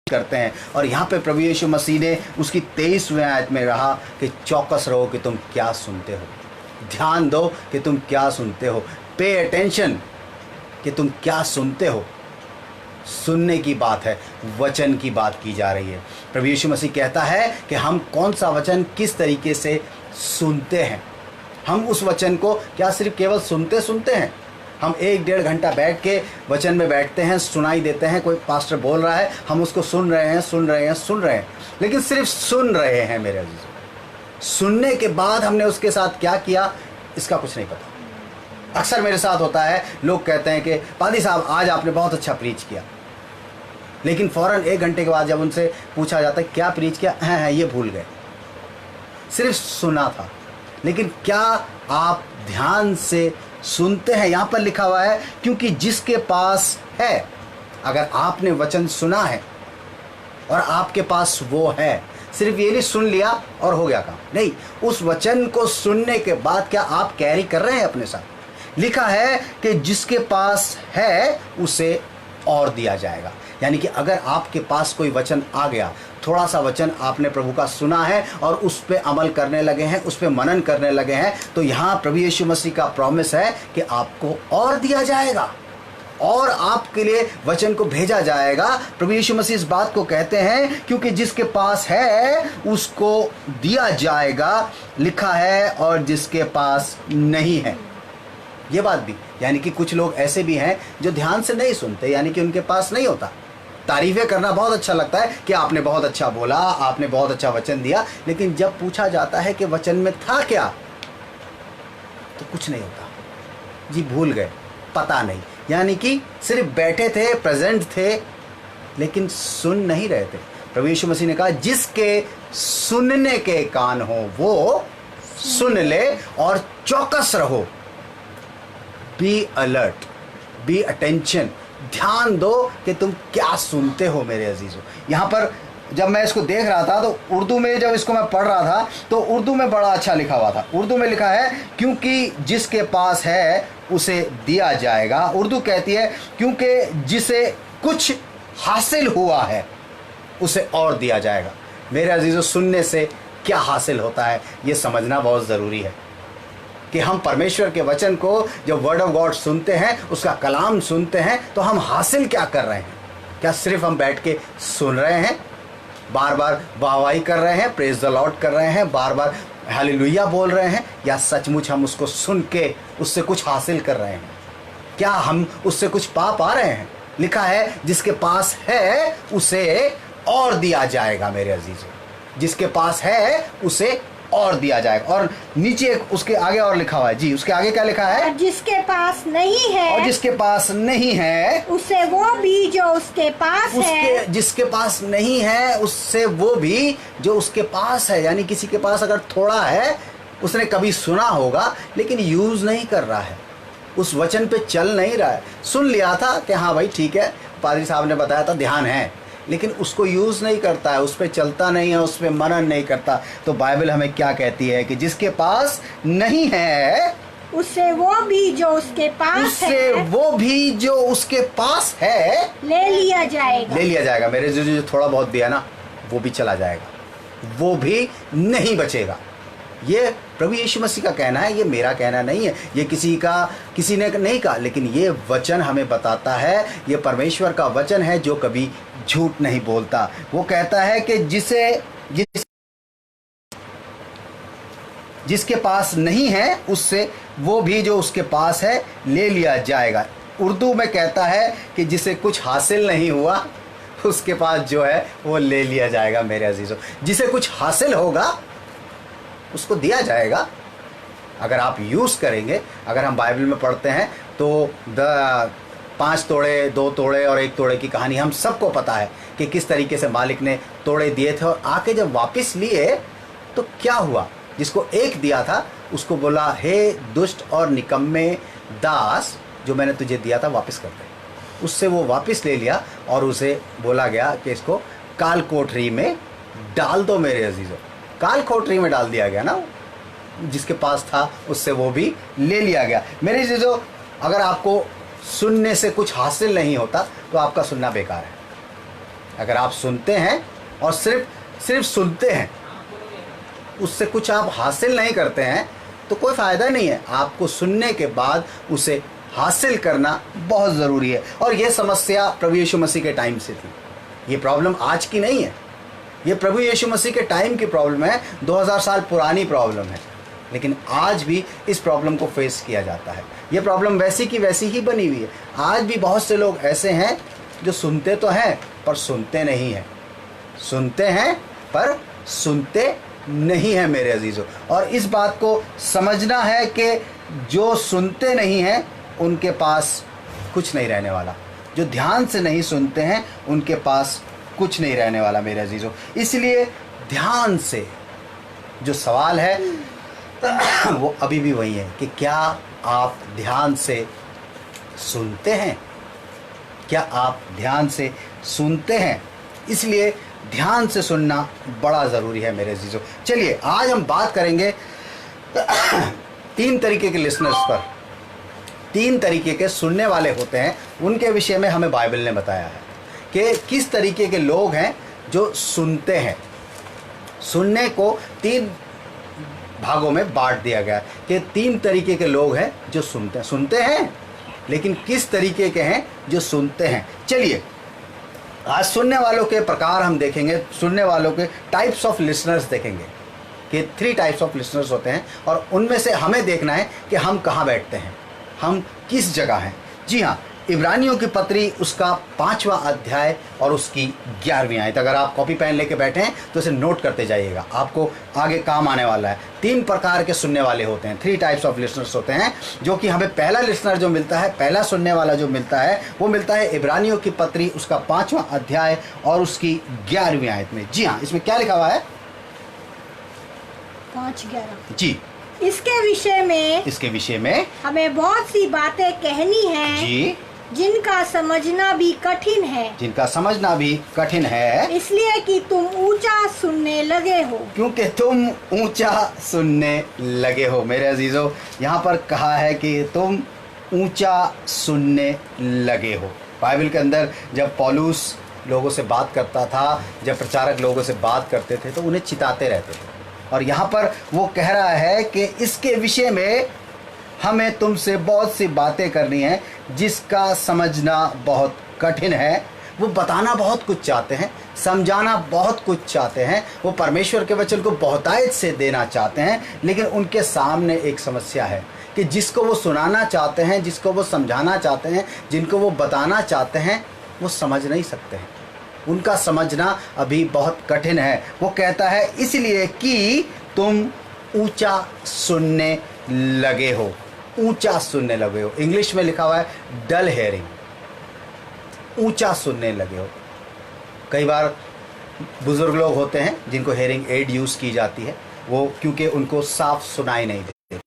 करते हैं? और यहाँ पे प्रभु यीशु मसीह ने उसकी 23वीं आयत में रहा कि चौकस रहो कि तुम क्या सुनते हो, ध्यान दो कि तुम क्या सुनते हो, पे अटेंशन कि तुम क्या सुनते हो। सुनने की बात है, वचन की बात की जा रही है। प्रभु यीशु मसीह कहता है कि हम कौन सा वचन किस तरीके से सुनते हैं। हम उस वचन को क्या सिर्फ केवल सुनते हैं? हम 1-1.5 घंटा बैठ के वचन में बैठते हैं, सुनाई देते हैं, कोई पास्टर बोल रहा है, हम उसको सुन रहे हैं, लेकिन सिर्फ सुन रहे हैं। मेरे अजीजों, सुनने के बाद हमने उसके साथ क्या किया इसका कुछ नहीं पता। अक्सर मेरे साथ होता है, लोग कहते हैं कि पादी साहब आज आपने बहुत अच्छा प्रीच किया, लेकिन फ़ौरन 1 घंटे के बाद जब उनसे पूछा जाता है क्या प्रीच किया, है ये भूल गए। सिर्फ सुना था, लेकिन क्या आप ध्यान से सुनते हैं? यहाँ पर लिखा हुआ है क्योंकि जिसके पास है, अगर आपने वचन सुना है और आपके पास वो है, सिर्फ ये नहीं सुन लिया और हो गया काम, नहीं, उस वचन को सुनने के बाद क्या आप कैरी कर रहे हैं अपने साथ? लिखा है कि जिसके पास है उसे और दिया जाएगा। यानी कि अगर आपके पास कोई वचन आ गया, थोड़ा सा वचन आपने प्रभु का सुना है और उस पे अमल करने लगे हैं, उस पे मनन करने लगे हैं, तो यहाँ प्रभु यीशु मसीह का प्रॉमिस है कि आपको और दिया जाएगा और आपके लिए वचन को भेजा जाएगा। प्रभु यीशु मसीह इस बात को कहते हैं क्योंकि जिसके पास है उसको दिया जाएगा, लिखा है, और जिसके पास नहीं है। ये बात भी, यानी कि कुछ लोग ऐसे भी हैं जो ध्यान से नहीं सुनते, यानी कि उनके पास नहीं होता। तारीफें करना बहुत अच्छा लगता है कि आपने बहुत अच्छा बोला, आपने बहुत अच्छा वचन दिया, लेकिन जब पूछा जाता है कि वचन में था क्या, तो कुछ नहीं होता। जी, भूल गए, पता नहीं, यानी कि सिर्फ बैठे थे, प्रेजेंट थे, लेकिन सुन नहीं रहे थे। प्रभु यीशु मसीह ने कहा जिसके सुनने के कान हो वो सुन ले और चौकस रहो। बी अलर्ट, बी अटेंशन, ध्यान दो कि तुम क्या सुनते हो। मेरे अजीजों, यहाँ पर जब मैं इसको देख रहा था तो उर्दू में जब इसको मैं पढ़ रहा था तो उर्दू में बड़ा अच्छा लिखा हुआ था। उर्दू में लिखा है क्योंकि जिसके पास है उसे दिया जाएगा। उर्दू कहती है क्योंकि जिसे कुछ हासिल हुआ है उसे और दिया जाएगा। मेरे अजीजों, सुनने से क्या हासिल होता है ये समझना बहुत ज़रूरी है कि हम परमेश्वर के वचन को जब वर्ड ऑफ गॉड सुनते हैं, उसका कलाम सुनते हैं, तो हम हासिल क्या कर रहे हैं? क्या सिर्फ हम बैठ के सुन रहे हैं, बार बार वाहवाही कर रहे हैं, प्रेज द लॉर्ड कर रहे हैं, बार बार हालेलुया बोल रहे हैं, या सचमुच हम उसको सुन के उससे कुछ हासिल कर रहे हैं? क्या हम उससे कुछ पा रहे हैं? लिखा है जिसके पास है उसे और दिया जाएगा। मेरे अजीजों, जिसके पास है उसे और दिया जाएगा। और नीचे उसके आगे और लिखा हुआ है। जी, उसके आगे क्या लिखा है? और जिसके पास नहीं है, और जिसके पास नहीं है उसे वो भी जो उसके पास है। जिसके पास नहीं है उससे वो भी जो उसके पास है। यानी किसी के पास अगर थोड़ा है, उसने कभी सुना होगा लेकिन यूज नहीं कर रहा है, उस वचन पे चल नहीं रहा है। सुन लिया था कि हाँ भाई ठीक है, पादरी साहब ने बताया था, ध्यान है, लेकिन उसको यूज़ नहीं करता है, उस पर चलता नहीं है, उस पर मनन नहीं करता। तो बाइबल हमें क्या कहती है कि जिसके पास नहीं है उससे वो भी जो उसके पास है ले लिया जाएगा। मेरे जो थोड़ा बहुत भी है ना, वो भी चला जाएगा, वो भी नहीं बचेगा। ये प्रभु यीशु मसीह का कहना है, ये मेरा कहना नहीं है, ये किसी ने नहीं कहा, लेकिन ये वचन हमें बताता है, ये परमेश्वर का वचन है जो कभी झूठ नहीं बोलता। वो कहता है कि जिसके पास नहीं है उससे वो भी जो उसके पास है ले लिया जाएगा। उर्दू में कहता है कि जिसे कुछ हासिल नहीं हुआ उसके पास जो है वो ले लिया जाएगा। मेरे अजीजों, जिसे कुछ हासिल होगा उसको दिया जाएगा अगर आप यूज़ करेंगे। अगर हम बाइबल में पढ़ते हैं तो 5 तोड़े, 2 तोड़े और 1 तोड़े की कहानी हम सबको पता है कि किस तरीके से मालिक ने तोड़े दिए थे और आके जब वापस लिए तो क्या हुआ। जिसको 1 दिया था उसको बोला, हे दुष्ट और निकम्मे दास, जो मैंने तुझे दिया था वापस कर दे। उससे वो वापस ले लिया और उसे बोला गया कि इसको काल कोठरी में डाल दो। मेरे अजीजों, काल कोठरी में डाल दिया गया ना, जिसके पास था उससे वो भी ले लिया गया। मेरे अजीजों, अगर आपको सुनने से कुछ हासिल नहीं होता तो आपका सुनना बेकार है। अगर आप सुनते हैं और सिर्फ सुनते हैं, उससे कुछ आप हासिल नहीं करते हैं तो कोई फ़ायदा नहीं है। आपको सुनने के बाद उसे हासिल करना बहुत ज़रूरी है। और ये समस्या प्रभु यीशु मसीह के टाइम से थी, ये प्रॉब्लम आज की नहीं है, ये प्रभु यीशु मसीह के टाइम की प्रॉब्लम है, 2000 साल पुरानी प्रॉब्लम है। लेकिन आज भी इस प्रॉब्लम को फेस किया जाता है। ये प्रॉब्लम वैसी की वैसी ही बनी हुई है। आज भी बहुत से लोग ऐसे हैं जो सुनते तो हैं पर सुनते नहीं हैं, सुनते हैं पर सुनते नहीं है मेरे अजीजों। और इस बात को समझना है कि जो सुनते नहीं हैं उनके पास कुछ नहीं रहने वाला, जो ध्यान से नहीं सुनते हैं उनके पास कुछ नहीं रहने वाला मेरे अजीजों। इसलिए ध्यान से जो सवाल है वो अभी भी वही है कि क्या आप ध्यान से सुनते हैं, क्या आप ध्यान से सुनते हैं। इसलिए ध्यान से सुनना बड़ा ज़रूरी है मेरे अजीजों। चलिए आज हम बात करेंगे 3 तरीके के लिसनर्स पर। 3 तरीके के सुनने वाले होते हैं, उनके विषय में हमें बाइबल ने बताया है कि किस तरीके के लोग हैं जो सुनते हैं। सुनने को 3 भागों में बांट दिया गया कि 3 तरीके के लोग हैं जो सुनते हैं, लेकिन किस तरीके के हैं जो सुनते हैं। चलिए आज सुनने वालों के प्रकार हम देखेंगे, सुनने वालों के टाइप्स ऑफ लिसनर्स देखेंगे कि 3 टाइप्स ऑफ लिसनर्स होते हैं और उनमें से हमें देखना है कि हम कहाँ बैठते हैं, हम किस जगह हैं। जी हाँ, इब्रानियों की पत्री उसका 5वां अध्याय और उसकी 11वीं आयत। अगर आप कॉपी पेन लेके बैठे हैं तो इसे नोट करते जाइएगा, आपको आगे काम आने वाला है। 3 प्रकार के सुनने वाले होते हैं, 3 टाइप्स ऑफ लिसनर्स होते हैं, जो कि हमें पहला लिसनर जो मिलता है, पहला सुनने वाला जो मिलता है वो मिलता है इब्रानियों की पत्री उसका 5वां अध्याय और उसकी 11वीं आयत में। जी हाँ, इसमें क्या लिखा हुआ है? 5:11 जी। इसके विषय में हमें बहुत सी बातें कहनी हैं जी, जिनका समझना भी कठिन है, इसलिए कि तुम ऊंचा सुनने लगे हो। क्योंकि तुम ऊंचा सुनने लगे हो। मेरे अजीजों, यहाँ पर कहा है कि तुम ऊंचा सुनने लगे हो। बाइबल के अंदर जब पौलुस लोगों से बात करता था, जब प्रचारक लोगों से बात करते थे तो उन्हें चिताते रहते थे। और यहाँ पर वो कह रहा है कि इसके विषय में हमें तुमसे बहुत सी बातें करनी है जिसका समझना बहुत कठिन है। वो बताना बहुत कुछ चाहते हैं, समझाना बहुत कुछ चाहते हैं, वो परमेश्वर के वचन को बहुतायत से देना चाहते हैं, लेकिन उनके सामने एक समस्या है कि जिसको वो सुनाना चाहते हैं, जिसको वो समझाना चाहते हैं, जिनको वो बताना चाहते हैं, वो समझ नहीं सकते हैं। उनका समझना अभी बहुत कठिन है। वो कहता है इसलिए कि तुम ऊंचा सुनने लगे हो, ऊंचा सुनने लगे हो। इंग्लिश में लिखा हुआ है डल हेयरिंग, ऊंचा सुनने लगे हो। कई बार बुजुर्ग लोग होते हैं जिनको हेयरिंग एड यूज़ की जाती है, वो क्योंकि उनको साफ सुनाई नहीं देती,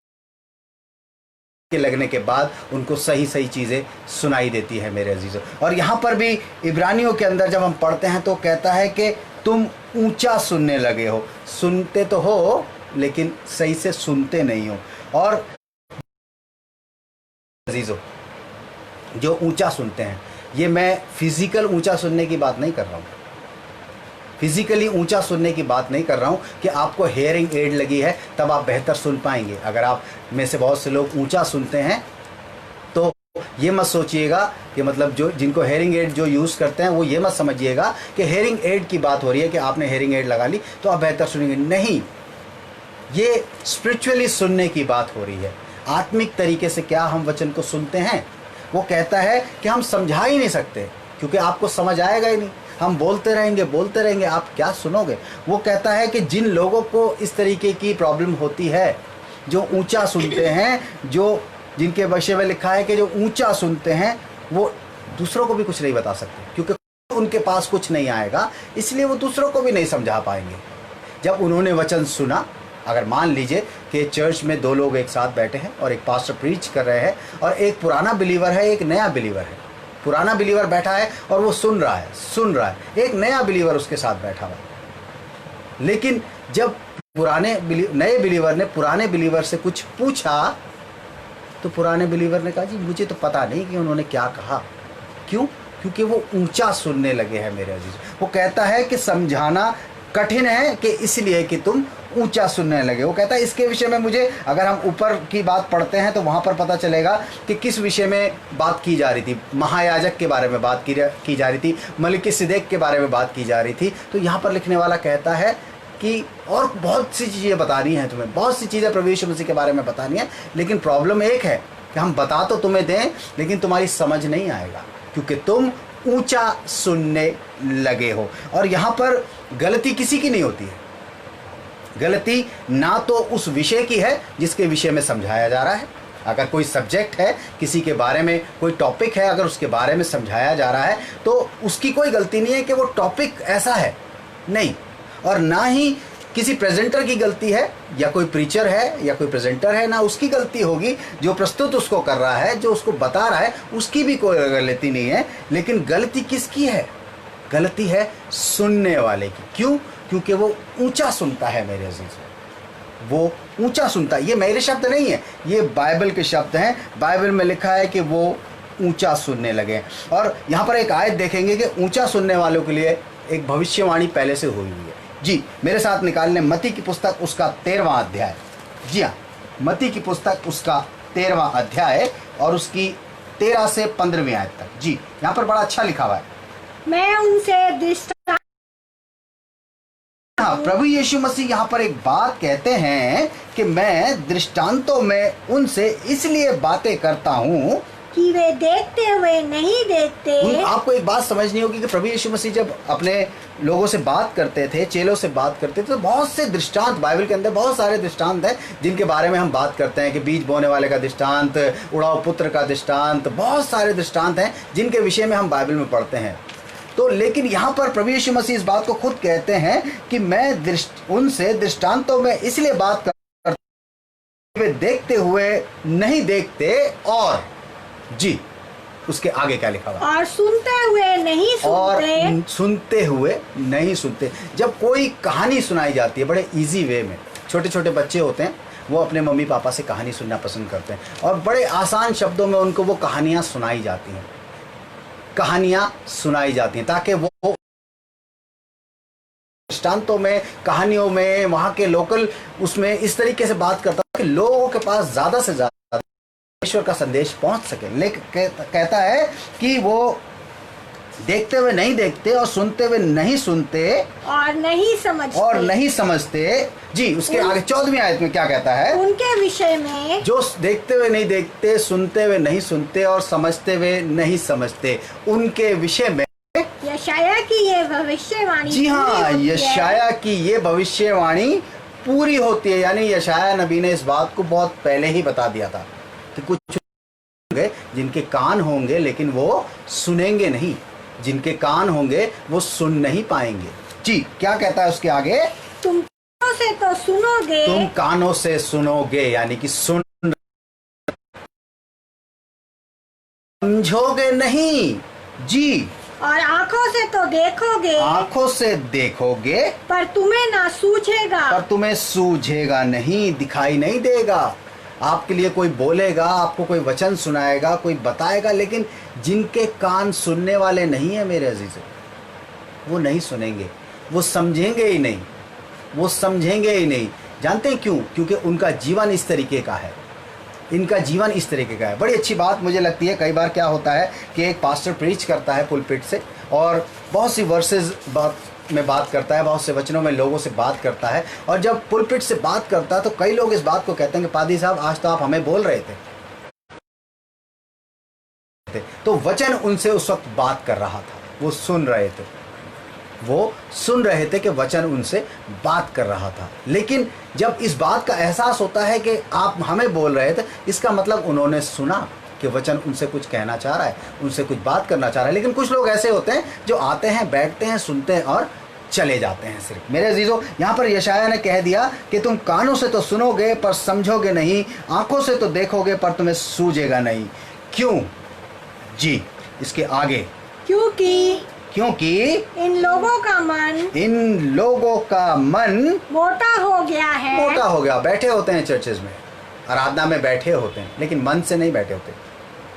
लगने के बाद उनको सही सही चीज़ें सुनाई देती है मेरे अजीजों। और यहाँ पर भी इब्रानियों के अंदर जब हम पढ़ते हैं तो कहता है कि तुम ऊंचा सुनने लगे हो। सुनते तो हो लेकिन सही से सुनते नहीं हो। और अजीजों, जो ऊंचा सुनते हैं, ये मैं फिजिकल ऊंचा सुनने की बात नहीं कर रहा हूँ। फिजिकली ऊंचा सुनने की बात नहीं कर रहा हूँ कि आपको हेयरिंग एड लगी है तब आप बेहतर सुन पाएंगे। अगर आप में से बहुत से लोग ऊंचा सुनते हैं तो ये मत सोचिएगा कि मतलब जो जिनको हेयरिंग एड जो यूज़ करते हैं वो ये मत समझिएगा कि हेयरिंग एड की बात हो रही है कि आपने हेयरिंग एड लगा ली तो आप बेहतर सुनेंगे। नहीं, ये स्पिरिचुअली सुनने की बात हो रही है। आत्मिक तरीके से क्या हम वचन को सुनते हैं? वो कहता है कि हम समझा ही नहीं सकते क्योंकि आपको समझ आएगा ही नहीं। हम बोलते रहेंगे, आप क्या सुनोगे? वो कहता है कि जिन लोगों को इस तरीके की प्रॉब्लम होती है, जो ऊंचा सुनते हैं, जो जिनके विषय में लिखा है कि जो ऊंचा सुनते हैं वो दूसरों को भी कुछ नहीं बता सकते क्योंकि उनके पास कुछ नहीं आएगा, इसलिए वो दूसरों को भी नहीं समझा पाएंगे। जब उन्होंने वचन सुना, अगर मान लीजिए कि चर्च में दो लोग एक साथ बैठे हैं और एक पास्टर प्रीच कर रहे हैं और एक पुराना बिलीवर है, एक नया बिलीवर है। पुराना बिलीवर बैठा है और वो सुन रहा है, एक नया बिलीवर उसके साथ बैठा हुआ है। लेकिन जब नए बिलीवर ने पुराने बिलीवर से कुछ पूछा तो पुराने बिलीवर ने कहा जी मुझे तो पता नहीं कि उन्होंने क्या कहा। क्यों? क्योंकि वो ऊंचा सुनने लगे हैं मेरे अजीज। वो कहता है कि समझाना कठिन है कि इसलिए कि तुम ऊंचा सुनने लगे। वो कहता है इसके विषय में मुझे, अगर हम ऊपर की बात पढ़ते हैं तो वहाँ पर पता चलेगा कि किस विषय में बात की जा रही थी। महायाजक के बारे में बात की जा रही थी, मलिकिसिदेक के बारे में बात की जा रही थी। तो यहाँ पर लिखने वाला कहता है कि और बहुत सी चीज़ें बतानी है तुम्हें, बहुत सी चीज़ें प्रभु यीशु मसीह के बारे में बतानी है, लेकिन प्रॉब्लम एक है कि हम बता तो तुम्हें दें लेकिन तुम्हारी समझ नहीं आएगा क्योंकि तुम ऊंचा सुनने लगे हो। और यहाँ पर गलती किसी की नहीं होती है। गलती ना तो उस विषय की है जिसके विषय में समझाया जा रहा है। अगर कोई सब्जेक्ट है, किसी के बारे में कोई टॉपिक है, अगर उसके बारे में समझाया जा रहा है तो उसकी कोई गलती नहीं है कि वो टॉपिक ऐसा है, नहीं। और ना ही किसी प्रेजेंटर की गलती है, या कोई प्रीचर है या कोई प्रेजेंटर है, ना उसकी गलती होगी। जो प्रस्तुत उसको कर रहा है, जो उसको बता रहा है, उसकी भी कोई गलती नहीं है। लेकिन गलती किसकी है? गलती है सुनने वाले की। क्यों? क्योंकि वो ऊंचा सुनता है मेरे अजीज, वो ऊंचा सुनता है। ये मेरे शब्द नहीं है, ये बाइबल के शब्द हैं। बाइबल में लिखा है कि वो ऊंचा सुनने लगे। और यहाँ पर एक आयत देखेंगे कि ऊंचा सुनने वालों के लिए एक भविष्यवाणी पहले से हुई है। जी मेरे साथ निकाल लें मत्ती की पुस्तक उसका 13वां अध्याय। जी हाँ, मत्ती की पुस्तक उसका 13वां अध्याय और उसकी 13 से 15वीं आयत तक। जी यहाँ पर बड़ा अच्छा लिखा हुआ है। मैं उनसे दृष्टांत, हाँ, प्रभु यीशु मसीह यहाँ पर एक बात कहते हैं कि मैं दृष्टांतों में उनसे इसलिए बातें करता हूँ कि वे देखते हुए नहीं देखते। आपको एक बात समझनी होगी कि प्रभु यीशु मसीह जब अपने लोगों से बात करते थे, चेलों से बात करते थे, तो बहुत से दृष्टांत बाइबल के अंदर, बहुत सारे दृष्टांत हैं जिनके बारे में हम बात करते हैं कि बीज बोने वाले का दृष्टांत, उड़ाऊ पुत्र का दृष्टांत, बहुत सारे दृष्टांत हैं जिनके विषय में हम बाइबल में पढ़ते हैं। तो लेकिन यहाँ पर प्रभु यीशु मसीह इस बात को खुद कहते हैं कि मैं उनसे दृष्टांतों में इसलिए बात करता हूं, वे देखते हुए नहीं देखते। और जी उसके आगे क्या लिखा हुआ? और सुनते हुए नहीं सुनते। और सुनते हुए नहीं सुनते। जब कोई कहानी सुनाई जाती है बड़े इजी वे में, छोटे छोटे बच्चे होते हैं वो अपने मम्मी पापा से कहानी सुनना पसंद करते हैं और बड़े आसान शब्दों में उनको वो कहानियां सुनाई जाती हैं, ताकि वो दृष्टांतों में, कहानियों में, वहाँ के लोकल उसमें इस तरीके से बात करता है कि लोगों के पास ज़्यादा से ज़्यादा ईश्वर का संदेश पहुँच सके। लेकिन कहता है कि वो देखते हुए नहीं देखते और सुनते हुए नहीं सुनते और नहीं समझते। जी उसके आगे 14वीं आयत में क्या कहता है? उनके विषय में, जो देखते हुए नहीं देखते, सुनते हुए नहीं सुनते और समझते हुए नहीं समझते, उनके विषय में यशाया की ये भविष्यवाणी। जी हाँ, यशाया की ये भविष्यवाणी पूरी होती है। यानी यशाया नबी ने इस बात को बहुत पहले ही बता दिया था कि कुछ होंगे जिनके कान होंगे लेकिन वो सुनेंगे नहीं, जिनके कान होंगे वो सुन नहीं पाएंगे। जी क्या कहता है उसके आगे? तुम कानों से तो सुनोगे, तुम कानों से सुनोगे, यानी कि समझोगे नहीं। जी और आंखों से तो देखोगे, आंखों से देखोगे पर तुम्हें सूझेगा नहीं, दिखाई नहीं देगा। आपके लिए कोई बोलेगा, आपको कोई वचन सुनाएगा, कोई बताएगा, लेकिन जिनके कान सुनने वाले नहीं है मेरे अजीजों, वो नहीं सुनेंगे। वो समझेंगे ही नहीं, वो समझेंगे ही नहीं। जानते हैं क्यों? क्योंकि उनका जीवन इस तरीके का है, इनका जीवन इस तरीके का है। बड़ी अच्छी बात मुझे लगती है, कई बार क्या होता है कि एक पास्टर प्रीच करता है पुलपिट से और बहुत सी वर्सेस में बात करता है, बहुत से वचनों में लोगों से बात करता है, और जब पुलपिट से बात करता है तो कई लोग इस बात को कहते हैं कि पादी साहब आज तो आप हमें बोल रहे थे। तो वचन उनसे उस वक्त बात कर रहा था, वो सुन रहे थे, वो सुन रहे थे कि वचन उनसे बात कर रहा था। लेकिन जब इस बात का एहसास होता है कि आप हमें बोल रहे थे, इसका मतलब उन्होंने सुना कि वचन उनसे कुछ कहना चाह रहा है, उनसे कुछ बात करना चाह रहा है। लेकिन कुछ लोग ऐसे होते हैं जो आते हैं, बैठते हैं, सुनते हैं और चले जाते हैं सिर्फ। मेरे अजीजों, यहाँ पर यशायाह ने कह दिया कि तुम कानों से तो सुनोगे पर समझोगे नहीं, आंखों से तो देखोगे पर तुम्हें सूझेगा नहीं। क्यों जी? इसके आगे, क्योंकि इन लोगों का मन मोटा हो गया है। मोटा हो गया। बैठे होते हैं चर्चेज में, आराधना में बैठे होते हैं, लेकिन मन से नहीं बैठे होते।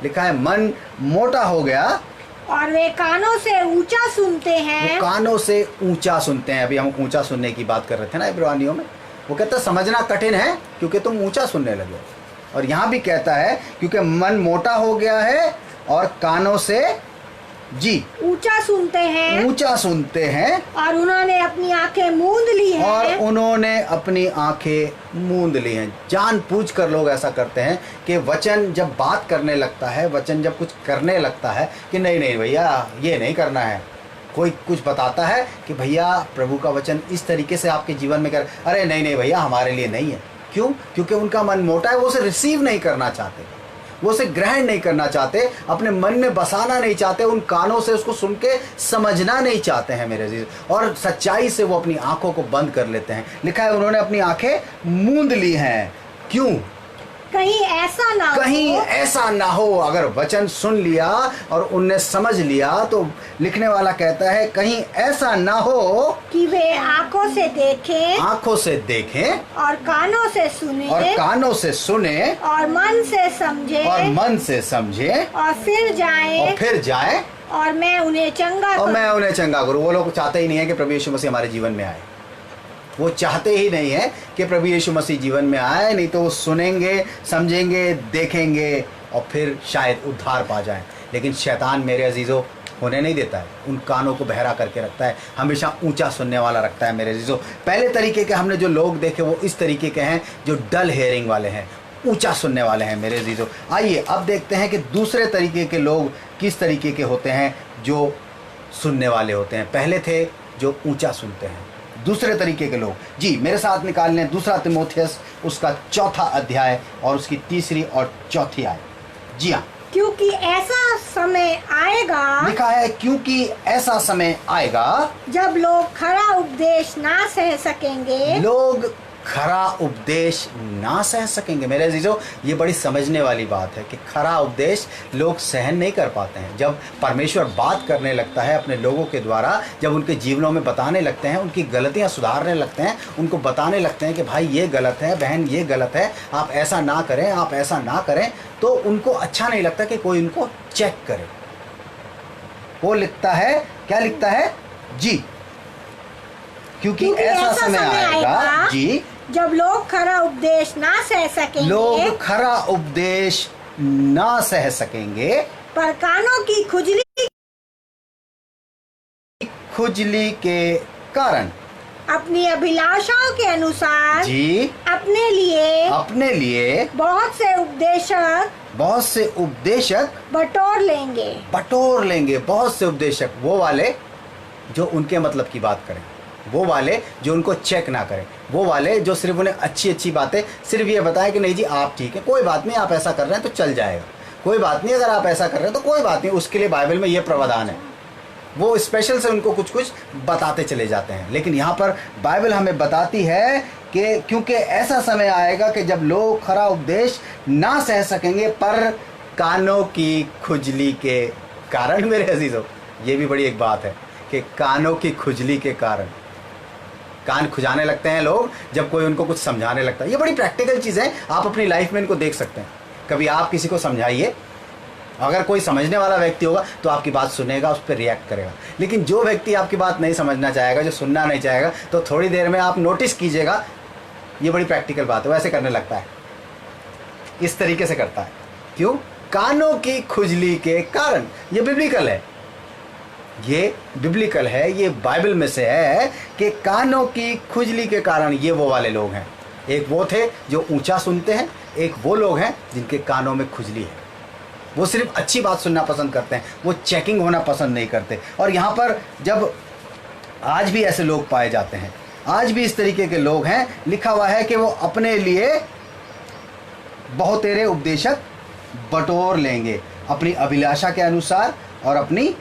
लिखा है मन मोटा हो गया और वे कानों से ऊंचा सुनते हैं। वो कानों से ऊंचा सुनते हैं। अभी हम ऊंचा सुनने की बात कर रहे थे ना इब्रानियों में। वो कहता है समझना कठिन है क्योंकि तुम ऊंचा सुनने लगे। और यहाँ भी कहता है क्योंकि मन मोटा हो गया है और कानों से जी ऊंचा सुनते हैं और उन्होंने अपनी आंखें मूंद ली हैं। और उन्होंने अपनी आंखें मूंद ली हैं। जानबूझकर लोग ऐसा करते हैं कि वचन जब बात करने लगता है, वचन जब कुछ करने लगता है कि नहीं नहीं भैया ये नहीं करना है। कोई कुछ बताता है कि भैया प्रभु का वचन इस तरीके से आपके जीवन में कर, अरे नहीं नहीं भैया हमारे लिए नहीं है। क्यों? क्योंकि उनका मन मोटा है, वो उसे रिसीव नहीं करना चाहते, वो उसे ग्रहण नहीं करना चाहते, अपने मन में बसाना नहीं चाहते, उन कानों से उसको सुन के समझना नहीं चाहते हैं मेरे अजीज। और सच्चाई से वो अपनी आंखों को बंद कर लेते हैं। लिखा है उन्होंने अपनी आंखें मूंद ली हैं। क्यों? कहीं ऐसा ना हो। अगर वचन सुन लिया और उनने समझ लिया तो लिखने वाला कहता है कहीं ऐसा ना हो कि वे आंखों से देखें और कानों से सुने और मन से समझे और फिर जाए और मैं उन्हें चंगा करूं। वो लोग चाहते ही नहीं है कि प्रभु यीशु मसीह हमारे जीवन में आए। वो चाहते ही नहीं है कि प्रभु यीशु मसीह जीवन में आए, नहीं तो वो सुनेंगे, समझेंगे, देखेंगे और फिर शायद उद्धार पा जाएं। लेकिन शैतान मेरे अजीज़ों होने नहीं देता है, उन कानों को बहरा करके रखता है, हमेशा ऊंचा सुनने वाला रखता है मेरे अजीज़ों। पहले तरीके के हमने जो लोग देखे वो इस तरीके के हैं जो डल हेयरिंग वाले हैं, ऊंचा सुनने वाले हैं मेरे अजीज़ों। आइए अब देखते हैं कि दूसरे तरीके के लोग किस तरीके के होते हैं जो सुनने वाले होते हैं। पहले थे जो ऊंचा सुनते हैं, दूसरे तरीके के लोग। जी मेरे साथ निकाल लें 2 तीमुथियुस उसका 4 अध्याय और उसकी 3 और 4 आयत। जी हाँ, क्योंकि ऐसा समय आएगा, लिखा है क्योंकि ऐसा समय आएगा जब लोग खरा उपदेश ना सह सकेंगे। लोग खरा उपदेश ना सह सकेंगे। मेरे अजीजों, ये बड़ी समझने वाली बात है कि खरा उपदेश लोग सहन नहीं कर पाते हैं। जब परमेश्वर बात करने लगता है अपने लोगों के द्वारा, जब उनके जीवनों में बताने लगते हैं, उनकी गलतियां सुधारने लगते हैं, उनको बताने लगते हैं कि भाई ये गलत है, बहन ये गलत है, आप ऐसा ना करें, आप ऐसा ना करें, तो उनको अच्छा नहीं लगता कि कोई उनको चेक करे। वो लिखता है, क्या लिखता है जी? क्योंकि ऐसा समय आएगा जी जब लोग खरा उपदेश ना सह सकेंगे, लोग खरा उपदेश ना सह सकेंगे, पर कानों की खुजली के कारण अपनी अभिलाषाओं के अनुसार जी अपने लिए बहुत से उपदेशक बटोर लेंगे। बहुत से उपदेशक, वो वाले जो उनके मतलब की बात करें, वो वाले जो उनको चेक ना करें, वो वाले जो सिर्फ उन्हें अच्छी अच्छी बातें सिर्फ ये बताएं कि नहीं जी आप ठीक है, कोई बात नहीं, आप ऐसा कर रहे हैं तो चल जाएगा, कोई बात नहीं, अगर आप ऐसा कर रहे हैं तो कोई बात नहीं, उसके लिए बाइबल में ये प्रावधान है। वो स्पेशल से उनको कुछ कुछ बताते चले जाते हैं। लेकिन यहाँ पर बाइबल हमें बताती है कि क्योंकि ऐसा समय आएगा कि जब लोग खरा उपदेश ना सह सकेंगे पर कानों की खुजली के कारण। मेरे अजीजों, ये भी बड़ी एक बात है कि कानों की खुजली के कारण कान खुजाने लगते हैं लोग जब कोई उनको कुछ समझाने लगता है। ये बड़ी प्रैक्टिकल चीज़ है, आप अपनी लाइफ में इनको देख सकते हैं। कभी आप किसी को समझाइए अगर कोई समझने वाला व्यक्ति होगा तो आपकी बात सुनेगा, उस पर रिएक्ट करेगा। लेकिन जो व्यक्ति आपकी बात नहीं समझना चाहेगा, जो सुनना नहीं चाहेगा, तो थोड़ी देर में आप नोटिस कीजिएगा, ये बड़ी प्रैक्टिकल बात है, वैसे करने लगता है, इस तरीके से करता है। क्यों? कानों की खुजली के कारण। ये बिब्लिकल है, ये बिब्लिकल है, ये बाइबल में से है कि कानों की खुजली के कारण ये वो वाले लोग हैं। एक वो थे जो ऊंचा सुनते हैं, एक वो लोग हैं जिनके कानों में खुजली है। वो सिर्फ अच्छी बात सुनना पसंद करते हैं, वो चेकिंग होना पसंद नहीं करते। और यहाँ पर जब आज भी ऐसे लोग पाए जाते हैं, आज भी इस तरीके के लोग हैं, लिखा हुआ है कि वो अपने लिए बहुतेरे उपदेशक बटोर लेंगे अपनी अभिलाषा के अनुसार और अपनी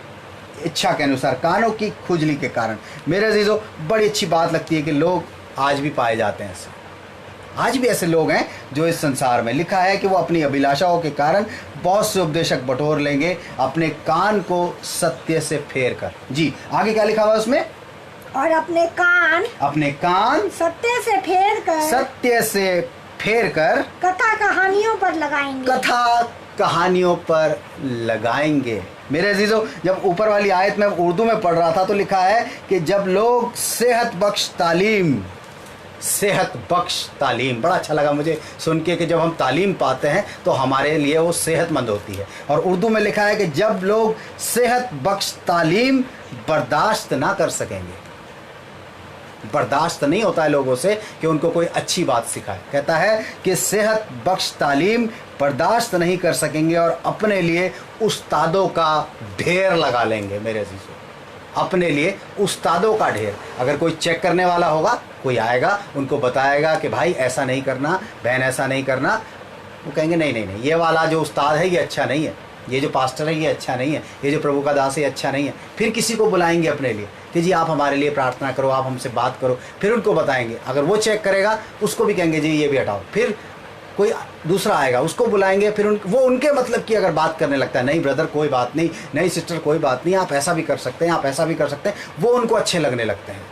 इच्छा के अनुसार, कानों की खुजली के कारण। मेरे अजीजों, बड़ी अच्छी बात लगती है कि लोग आज भी पाए जाते हैं ऐसे। आज भी ऐसे लोग हैं जो इस संसार में, लिखा है कि वो अपनी अभिलाषाओं के कारण बहुत से उपदेशक बटोर लेंगे अपने कान को सत्य से फेर कर। जी, आगे क्या लिखा हुआ उसमें? और अपने कान सत्य से फेर कर कथा कहानियों पर लगाएंगे। मेरे अजीजों, जब ऊपर वाली आयत में उर्दू में पढ़ रहा था तो लिखा है कि जब लोग सेहत बख्श तालीम, बड़ा अच्छा लगा मुझे सुन के कि जब हम तालीम पाते हैं तो हमारे लिए वो सेहतमंद होती है। और उर्दू में लिखा है कि जब लोग सेहत बख्श तालीम बर्दाश्त ना कर सकेंगे। बर्दाश्त नहीं होता है लोगों से कि उनको कोई अच्छी बात सिखाए। कहता है कि सेहत बख्श तालीम बर्दाश्त नहीं कर सकेंगे और अपने लिए उस्तादों का ढेर लगा लेंगे। मेरे अजीजों, अपने लिए उस्तादों का ढेर। अगर कोई चेक करने वाला होगा, कोई आएगा, उनको बताएगा कि भाई ऐसा नहीं करना, बहन ऐसा नहीं करना, वो कहेंगे नहीं नहीं नहीं, ये वाला जो उस्ताद है ये अच्छा नहीं है, ये जो पास्टर है ये अच्छा नहीं है, ये जो प्रभु का दास है ये अच्छा नहीं है। फिर किसी को बुलाएंगे अपने लिए कि जी आप हमारे लिए प्रार्थना करो, आप हमसे बात करो। फिर उनको बताएंगे, अगर वो चेक करेगा उसको भी कहेंगे जी ये भी हटाओ। फिर कोई दूसरा आएगा, उसको बुलाएंगे, फिर वो उनके मतलब की अगर बात करने लगता है, नहीं ब्रदर कोई बात नहीं, नहीं सिस्टर कोई बात नहीं, आप ऐसा भी कर सकते हैं, आप ऐसा भी कर सकते हैं, वो उनको अच्छे लगने लगते हैं,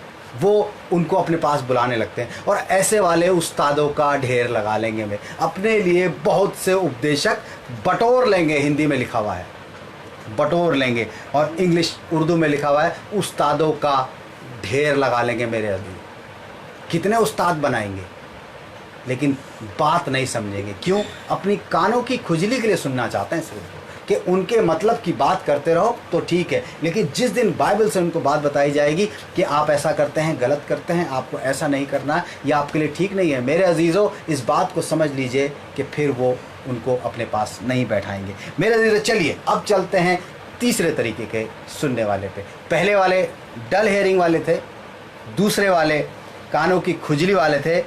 वो उनको अपने पास बुलाने लगते हैं। और ऐसे वाले उस्तादों का ढेर लगा लेंगे वे, अपने लिए बहुत से उपदेशक बटोर लेंगे। हिंदी में लिखा हुआ है बटोर लेंगे, और इंग्लिश उर्दू में लिखा हुआ है उस्तादों का ढेर लगा लेंगे। मेरे अभी कितने उस्ताद बनाएंगे, लेकिन बात नहीं समझेंगे। क्यों? अपनी कानों की खुजली के लिए सुनना चाहते हैं सिर्फ, कि उनके मतलब की बात करते रहो तो ठीक है, लेकिन जिस दिन बाइबल से उनको बात बताई जाएगी कि आप ऐसा करते हैं, गलत करते हैं, आपको ऐसा नहीं करना है, या आपके लिए ठीक नहीं है, मेरे अजीज़ों इस बात को समझ लीजिए कि फिर वो उनको अपने पास नहीं बैठाएंगे। मेरे अजीज़ों, चलिए अब चलते हैं तीसरे तरीके के सुनने वाले पे। पहले वाले डल हेयरिंग वाले थे, दूसरे वाले कानों की खुजली वाले थे,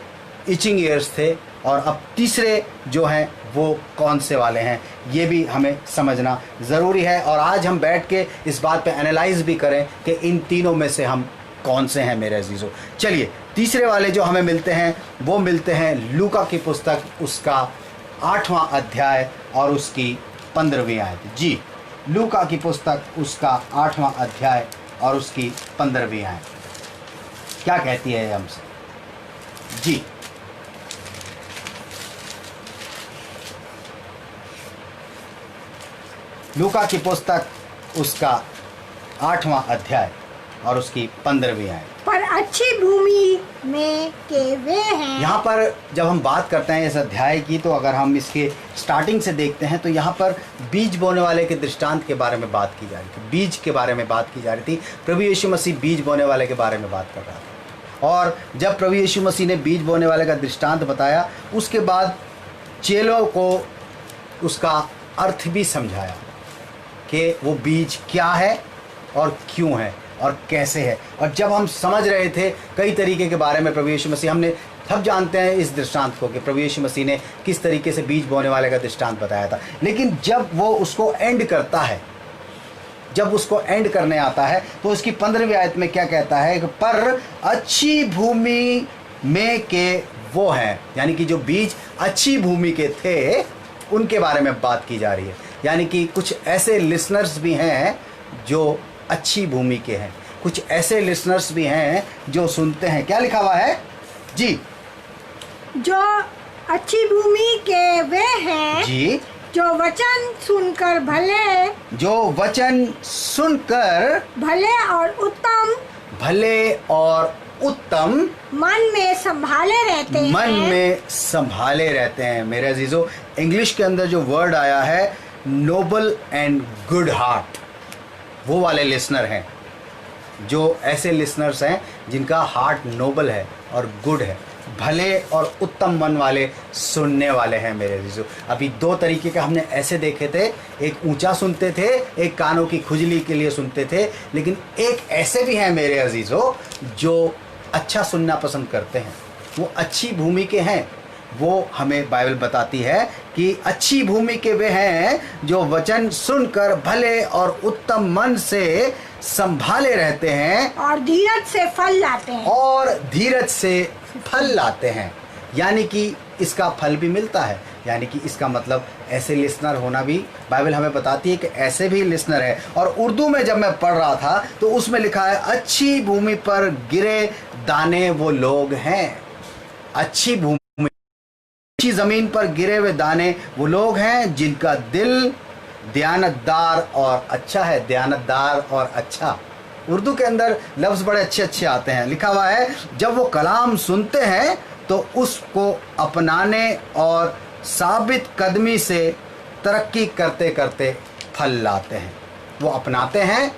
इचिंग ईयर्स थे, और अब तीसरे जो हैं वो कौन से वाले हैं ये भी हमें समझना ज़रूरी है। और आज हम बैठ के इस बात पे एनालाइज भी करें कि इन तीनों में से हम कौन से हैं। मेरे अजीज़ों, चलिए तीसरे वाले जो हमें मिलते हैं वो मिलते हैं लूका की पुस्तक, उसका 8वां अध्याय और उसकी 15वीं आयत। जी, लूका की पुस्तक, उसका 8वां अध्याय और उसकी 15वीं आयत क्या कहती है हमसे? जी, लूका की पुस्तक, उसका 8वां अध्याय और उसकी 15वीं आयत। पर अच्छी भूमि में के वे हैं। यहाँ पर जब हम बात करते हैं इस अध्याय की, तो अगर हम इसके स्टार्टिंग से देखते हैं तो यहाँ पर बीज बोने वाले के दृष्टांत के बारे में बात की जा रही थी, बीज के बारे में बात की जा रही थी। प्रभु यीशु मसीह बीज बोने वाले के बारे में बात कर रहा था, और जब प्रभु यीशु मसीह ने बीज बोने वाले का दृष्टांत बताया, उसके बाद चेलों को उसका अर्थ भी समझाया कि वो बीज क्या है और क्यों है और कैसे है। और जब हम समझ रहे थे कई तरीके के बारे में प्रभु यीशु मसीह, हमने सब जानते हैं इस दृष्टांत को कि प्रभु यीशु मसीह ने किस तरीके से बीज बोने वाले का दृष्टांत बताया था। लेकिन जब वो उसको एंड करता है, जब उसको एंड करने आता है, तो इसकी 15वीं आयत में क्या कहता है कि पर अच्छी भूमि में के वो हैं, यानी कि जो बीज अच्छी भूमि के थे उनके बारे में बात की जा रही है। यानी कि कुछ ऐसे लिसनर्स भी हैं जो अच्छी भूमि के हैं, कुछ ऐसे लिसनर्स भी हैं जो सुनते हैं। क्या लिखा हुआ है? जी, जो अच्छी भूमि के वे हैं जी, जो वचन सुनकर भले और उत्तम मन में संभाले रहते हैं। मेरे अजीजों, इंग्लिश के अंदर जो वर्ड आया है नोबल एंड गुड हार्ट, वो वाले लिसनर हैं, जो ऐसे लिसनर्स हैं जिनका हार्ट नोबल है और गुड है, भले और उत्तम मन वाले सुनने वाले हैं। मेरे अजीजों, अभी दो तरीके के हमने ऐसे देखे थे, एक ऊंचा सुनते थे, एक कानों की खुजली के लिए सुनते थे, लेकिन एक ऐसे भी हैं मेरे अजीजों जो अच्छा सुनना पसंद करते हैं, वो अच्छी भूमि के हैं। वो हमें बाइबल बताती है कि अच्छी भूमि के वे हैं जो वचन सुनकर भले और उत्तम मन से संभाले रहते हैं और धीरज से फल लाते हैं। यानी कि इसका फल भी मिलता है, यानी कि इसका मतलब ऐसे लिसनर होना भी बाइबल हमें बताती है कि ऐसे भी लिसनर है। और उर्दू में जब मैं पढ़ रहा था तो उसमें लिखा है अच्छी भूमि पर गिरे दाने वो लोग हैं। अच्छी भूमि, अच्छी जमीन पर गिरे हुए दाने वो लोग हैं जिनका दिल दयानतदार और अच्छा है। दयानतदार और अच्छा, उर्दू के अंदर लफ्ज़ बड़े अच्छे अच्छे आते हैं। लिखा हुआ है जब वो कलाम सुनते हैं तो उसको अपनाने और साबित कदमी से तरक्की करते करते फल लाते हैं। वो अपनाते हैं,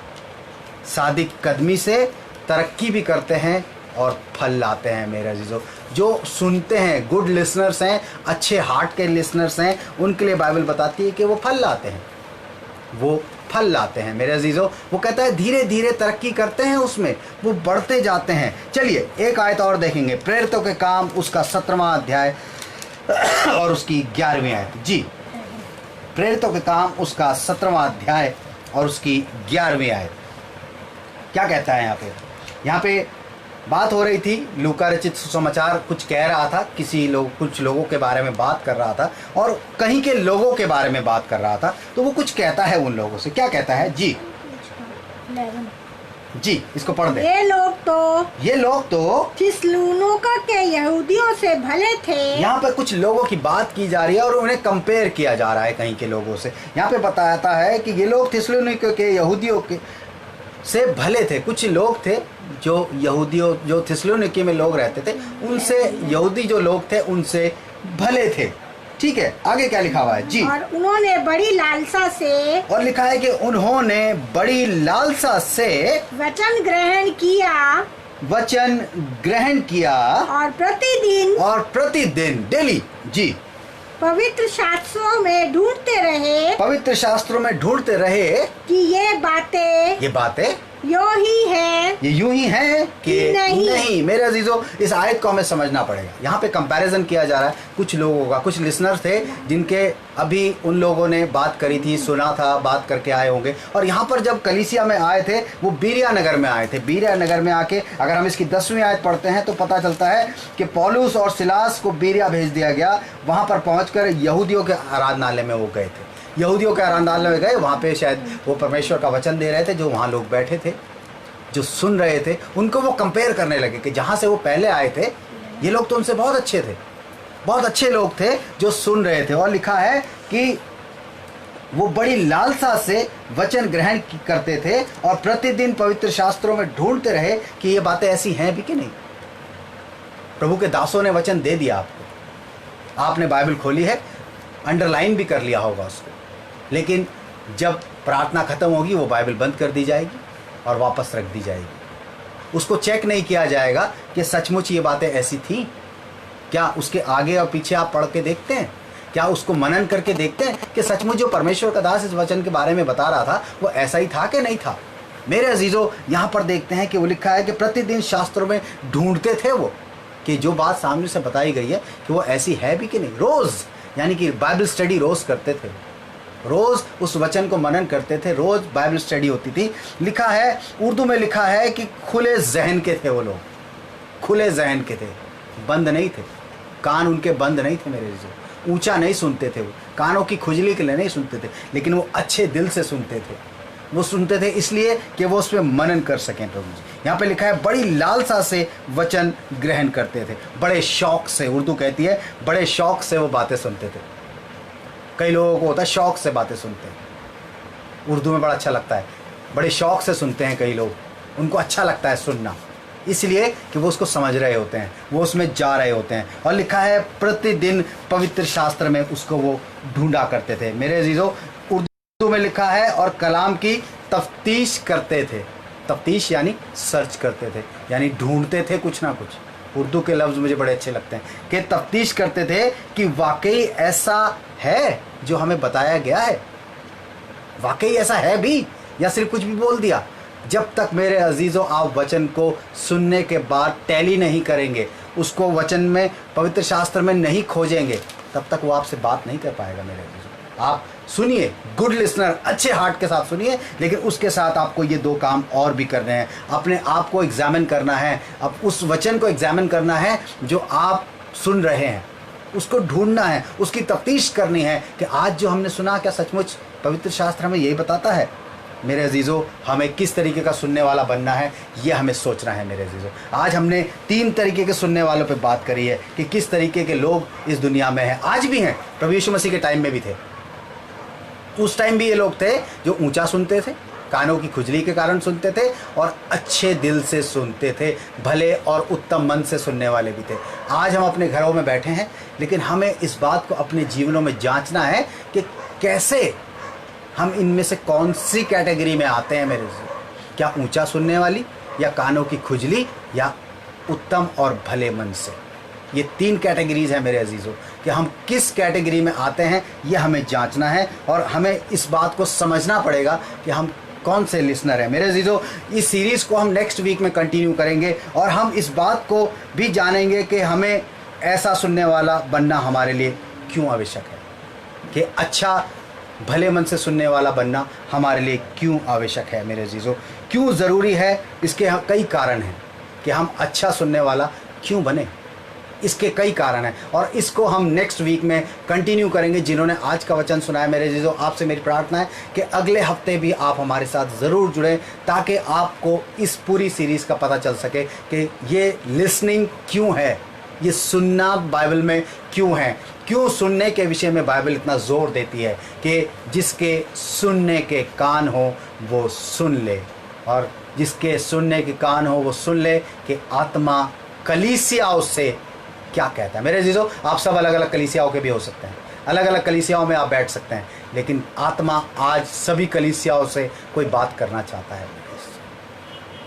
साबित कदमी से तरक्की भी करते हैं और फल लाते हैं। मेरे अजीजों, जो सुनते हैं, गुड लिसनर्स हैं, अच्छे हार्ट के लिसनर्स हैं, उनके लिए बाइबल बताती है कि वो फल लाते हैं, वो फल लाते हैं। मेरे अजीजों, वो कहता है धीरे धीरे तरक्की करते हैं, उसमें वो बढ़ते जाते हैं। चलिए एक आयत और देखेंगे, प्रेरितों के काम उसका 17वां अध्याय और उसकी 11वीं आयत। जी, प्रेरितों के काम उसका 17वां अध्याय और उसकी 11वीं आयत क्या कहता है? यहाँ पे बात हो रही थी, लूका रचित सुसमाचार कुछ कह रहा था, कुछ लोगों के बारे में बात कर रहा था और कहीं के लोगों के बारे में बात कर रहा था। तो वो कुछ कहता है उन लोगों से। क्या कहता है? जी, इसको पढ़ दे। ये लोग तो थिस्सलुनीका के यहूदियों से भले थे। यहाँ पे कुछ लोगों की बात की जा रही है और उन्हें कंपेयर किया जा रहा है कहीं के लोगों से। यहाँ पे बताया है कि ये लोग थिस्सलुनीका के यहूदियों के से भले थे। कुछ लोग थे जो थिस्सलुनीके में लोग रहते थे, उनसे यहूदी जो लोग थे उनसे भले थे। ठीक है, आगे क्या लिखा हुआ है? जी, और उन्होंने बड़ी लालसा से, और लिखा है कि उन्होंने बड़ी लालसा से वचन ग्रहण किया और प्रतिदिन डेली, जी, पवित्र शास्त्रों में ढूंढते रहे कि ये बातें यूं ही है कि नहीं। मेरे अजीजों, इस आयत को हमें समझना पड़ेगा। यहाँ पे कंपैरिजन किया जा रहा है कुछ लोगों का। कुछ लिसनर्स थे जिनके अभी उन लोगों ने बात करी थी, सुना था, बात करके आए होंगे। और यहाँ पर जब कलीसिया में आए थे वो बीरिया नगर में आए थे। बीरिया नगर में आके अगर हम इसकी 10वीं आयत पढ़ते हैं तो पता चलता है कि पौलुस और सिलास को बीरिया भेज दिया गया। वहाँ पर पहुँचकर यहूदियों के आराधनालय में वो गए थे। यहूदियों के आराधनालय में गए, वहाँ पे शायद वो परमेश्वर का वचन दे रहे थे। जो वहाँ लोग बैठे थे, जो सुन रहे थे, उनको वो कंपेयर करने लगे कि जहाँ से वो पहले आए थे ये लोग तो उनसे बहुत अच्छे थे, बहुत अच्छे लोग थे जो सुन रहे थे। और लिखा है कि वो बड़ी लालसा से वचन ग्रहण करते थे और प्रतिदिन पवित्र शास्त्रों में ढूंढते रहे कि ये बातें ऐसी हैं भी कि नहीं। प्रभु के दासों ने वचन दे दिया आपको, आपने बाइबल खोली है, अंडरलाइन भी कर लिया होगा उसको, लेकिन जब प्रार्थना खत्म होगी वो बाइबल बंद कर दी जाएगी और वापस रख दी जाएगी। उसको चेक नहीं किया जाएगा कि सचमुच ये बातें ऐसी थी क्या। उसके आगे और पीछे आप पढ़ के देखते हैं क्या? उसको मनन करके देखते हैं कि सचमुच जो परमेश्वर का दास इस वचन के बारे में बता रहा था वो ऐसा ही था कि नहीं था। मेरे अजीजों, यहाँ पर देखते हैं कि वो लिखा है कि प्रतिदिन शास्त्रों में ढूंढते थे वो कि जो बात सामने से बताई गई है कि वो ऐसी है भी कि नहीं। रोज़, यानी कि बाइबल स्टडी रोज़ करते थे, रोज़ उस वचन को मनन करते थे, रोज़ बाइबल स्टडी होती थी। लिखा है, उर्दू में लिखा है कि खुले जहन के थे वो लोग, खुले जहन के थे, बंद नहीं थे, कान उनके बंद नहीं थे। मेरे जो ऊंचा नहीं सुनते थे, वो कानों की खुजली के लिए नहीं सुनते थे, लेकिन वो अच्छे दिल से सुनते थे। वो सुनते थे इसलिए कि वो उस पर मनन कर सकें। प्रभु जी, यहाँ पे लिखा है बड़ी लालसा से वचन ग्रहण करते थे, बड़े शौक से, उर्दू कहती है बड़े शौक से वो बातें सुनते थे। कई लोगों को होता है शौक़ से बातें सुनते हैं, उर्दू में बड़ा अच्छा लगता है, बड़े शौक़ से सुनते हैं कई लोग, उनको अच्छा लगता है सुनना, इसलिए कि वो उसको समझ रहे होते हैं, वो उसमें जा रहे होते हैं। और लिखा है प्रतिदिन पवित्र शास्त्र में उसको वो ढूंढा करते थे। मेरे अजीज़ों, उर्दू में लिखा है और कलाम की तफ्तीश करते थे। तफ्तीश यानी सर्च करते थे, यानी ढूंढते थे कुछ ना कुछ। उर्दू के लफ्ज़ मुझे बड़े अच्छे लगते हैं कि तफ्तीश करते थे कि वाकई ऐसा है जो हमें बताया गया है, वाकई ऐसा है भी, या सिर्फ कुछ भी बोल दिया। जब तक मेरे अजीज़ों आप वचन को सुनने के बाद टैली नहीं करेंगे, उसको वचन में पवित्र शास्त्र में नहीं खोजेंगे, तब तक वो आपसे बात नहीं कर पाएगा। मेरे अजीज़ों, आप सुनिए, गुड लिसनर, अच्छे हार्ट के साथ सुनिए, लेकिन उसके साथ आपको ये 2 काम और भी करने हैं। अपने आप को एग्जामिन करना है, अब उस वचन को एग्जामिन करना है जो आप सुन रहे हैं, उसको ढूंढना है, उसकी तफ्तीश करनी है कि आज जो हमने सुना क्या सचमुच पवित्र शास्त्र हमें यही बताता है। मेरे अजीज़ों, हमें किस तरीके का सुनने वाला बनना है, ये हमें सोचना है। मेरे अजीज़ों, आज हमने 3 तरीके के सुनने वालों पे बात करी है कि किस तरीके के लोग इस दुनिया में हैं, आज भी हैं, प्रभु यीशु मसीह के टाइम में भी थे। उस टाइम भी ये लोग थे जो ऊंचा सुनते थे, कानों की खुजली के कारण सुनते थे, और अच्छे दिल से सुनते थे, भले और उत्तम मन से सुनने वाले भी थे। आज हम अपने घरों में बैठे हैं, लेकिन हमें इस बात को अपने जीवनों में जांचना है कि कैसे हम इनमें से कौन सी कैटेगरी में आते हैं। मेरे से क्या ऊंचा सुनने वाली, या कानों की खुजली, या उत्तम और भले मन से। ये 3 कैटेगरीज हैं मेरे अजीज़ों कि हम किस कैटेगरी में आते हैं, ये हमें जांचना है, और हमें इस बात को समझना पड़ेगा कि हम कौन से लिसनर हैं। मेरे अजीज़ों, इस सीरीज़ को हम नेक्स्ट वीक में कंटिन्यू करेंगे, और हम इस बात को भी जानेंगे कि हमें ऐसा सुनने वाला बनना हमारे लिए क्यों आवश्यक है, कि अच्छा भले मन से सुनने वाला बनना हमारे लिए क्यों आवश्यक है। मेरे अजीज़ों, क्यों ज़रूरी है, इसके कई कारण हैं कि हम अच्छा सुनने वाला क्यों बने। इसके कई कारण हैं, और इसको हम नेक्स्ट वीक में कंटिन्यू करेंगे। जिन्होंने आज का वचन सुना है, मेरे अजीज़ों, आपसे मेरी प्रार्थना है कि अगले हफ्ते भी आप हमारे साथ ज़रूर जुड़ें, ताकि आपको इस पूरी सीरीज़ का पता चल सके कि ये लिसनिंग क्यों है, ये सुनना बाइबल में क्यों है, क्यों सुनने के विषय में बाइबल इतना ज़ोर देती है कि जिसके सुनने के कान हो वो सुन ले, और जिसके सुनने के कान हो वो सुन ले कि आत्मा कलीसियाओं से क्या कहता है। मेरे अजीज़ों, आप सब अलग अलग कलीसियाओं के भी हो सकते हैं, अलग अलग कलीसियाओं में आप बैठ सकते हैं, लेकिन आत्मा आज सभी कलीसियाओं से कोई बात करना चाहता है।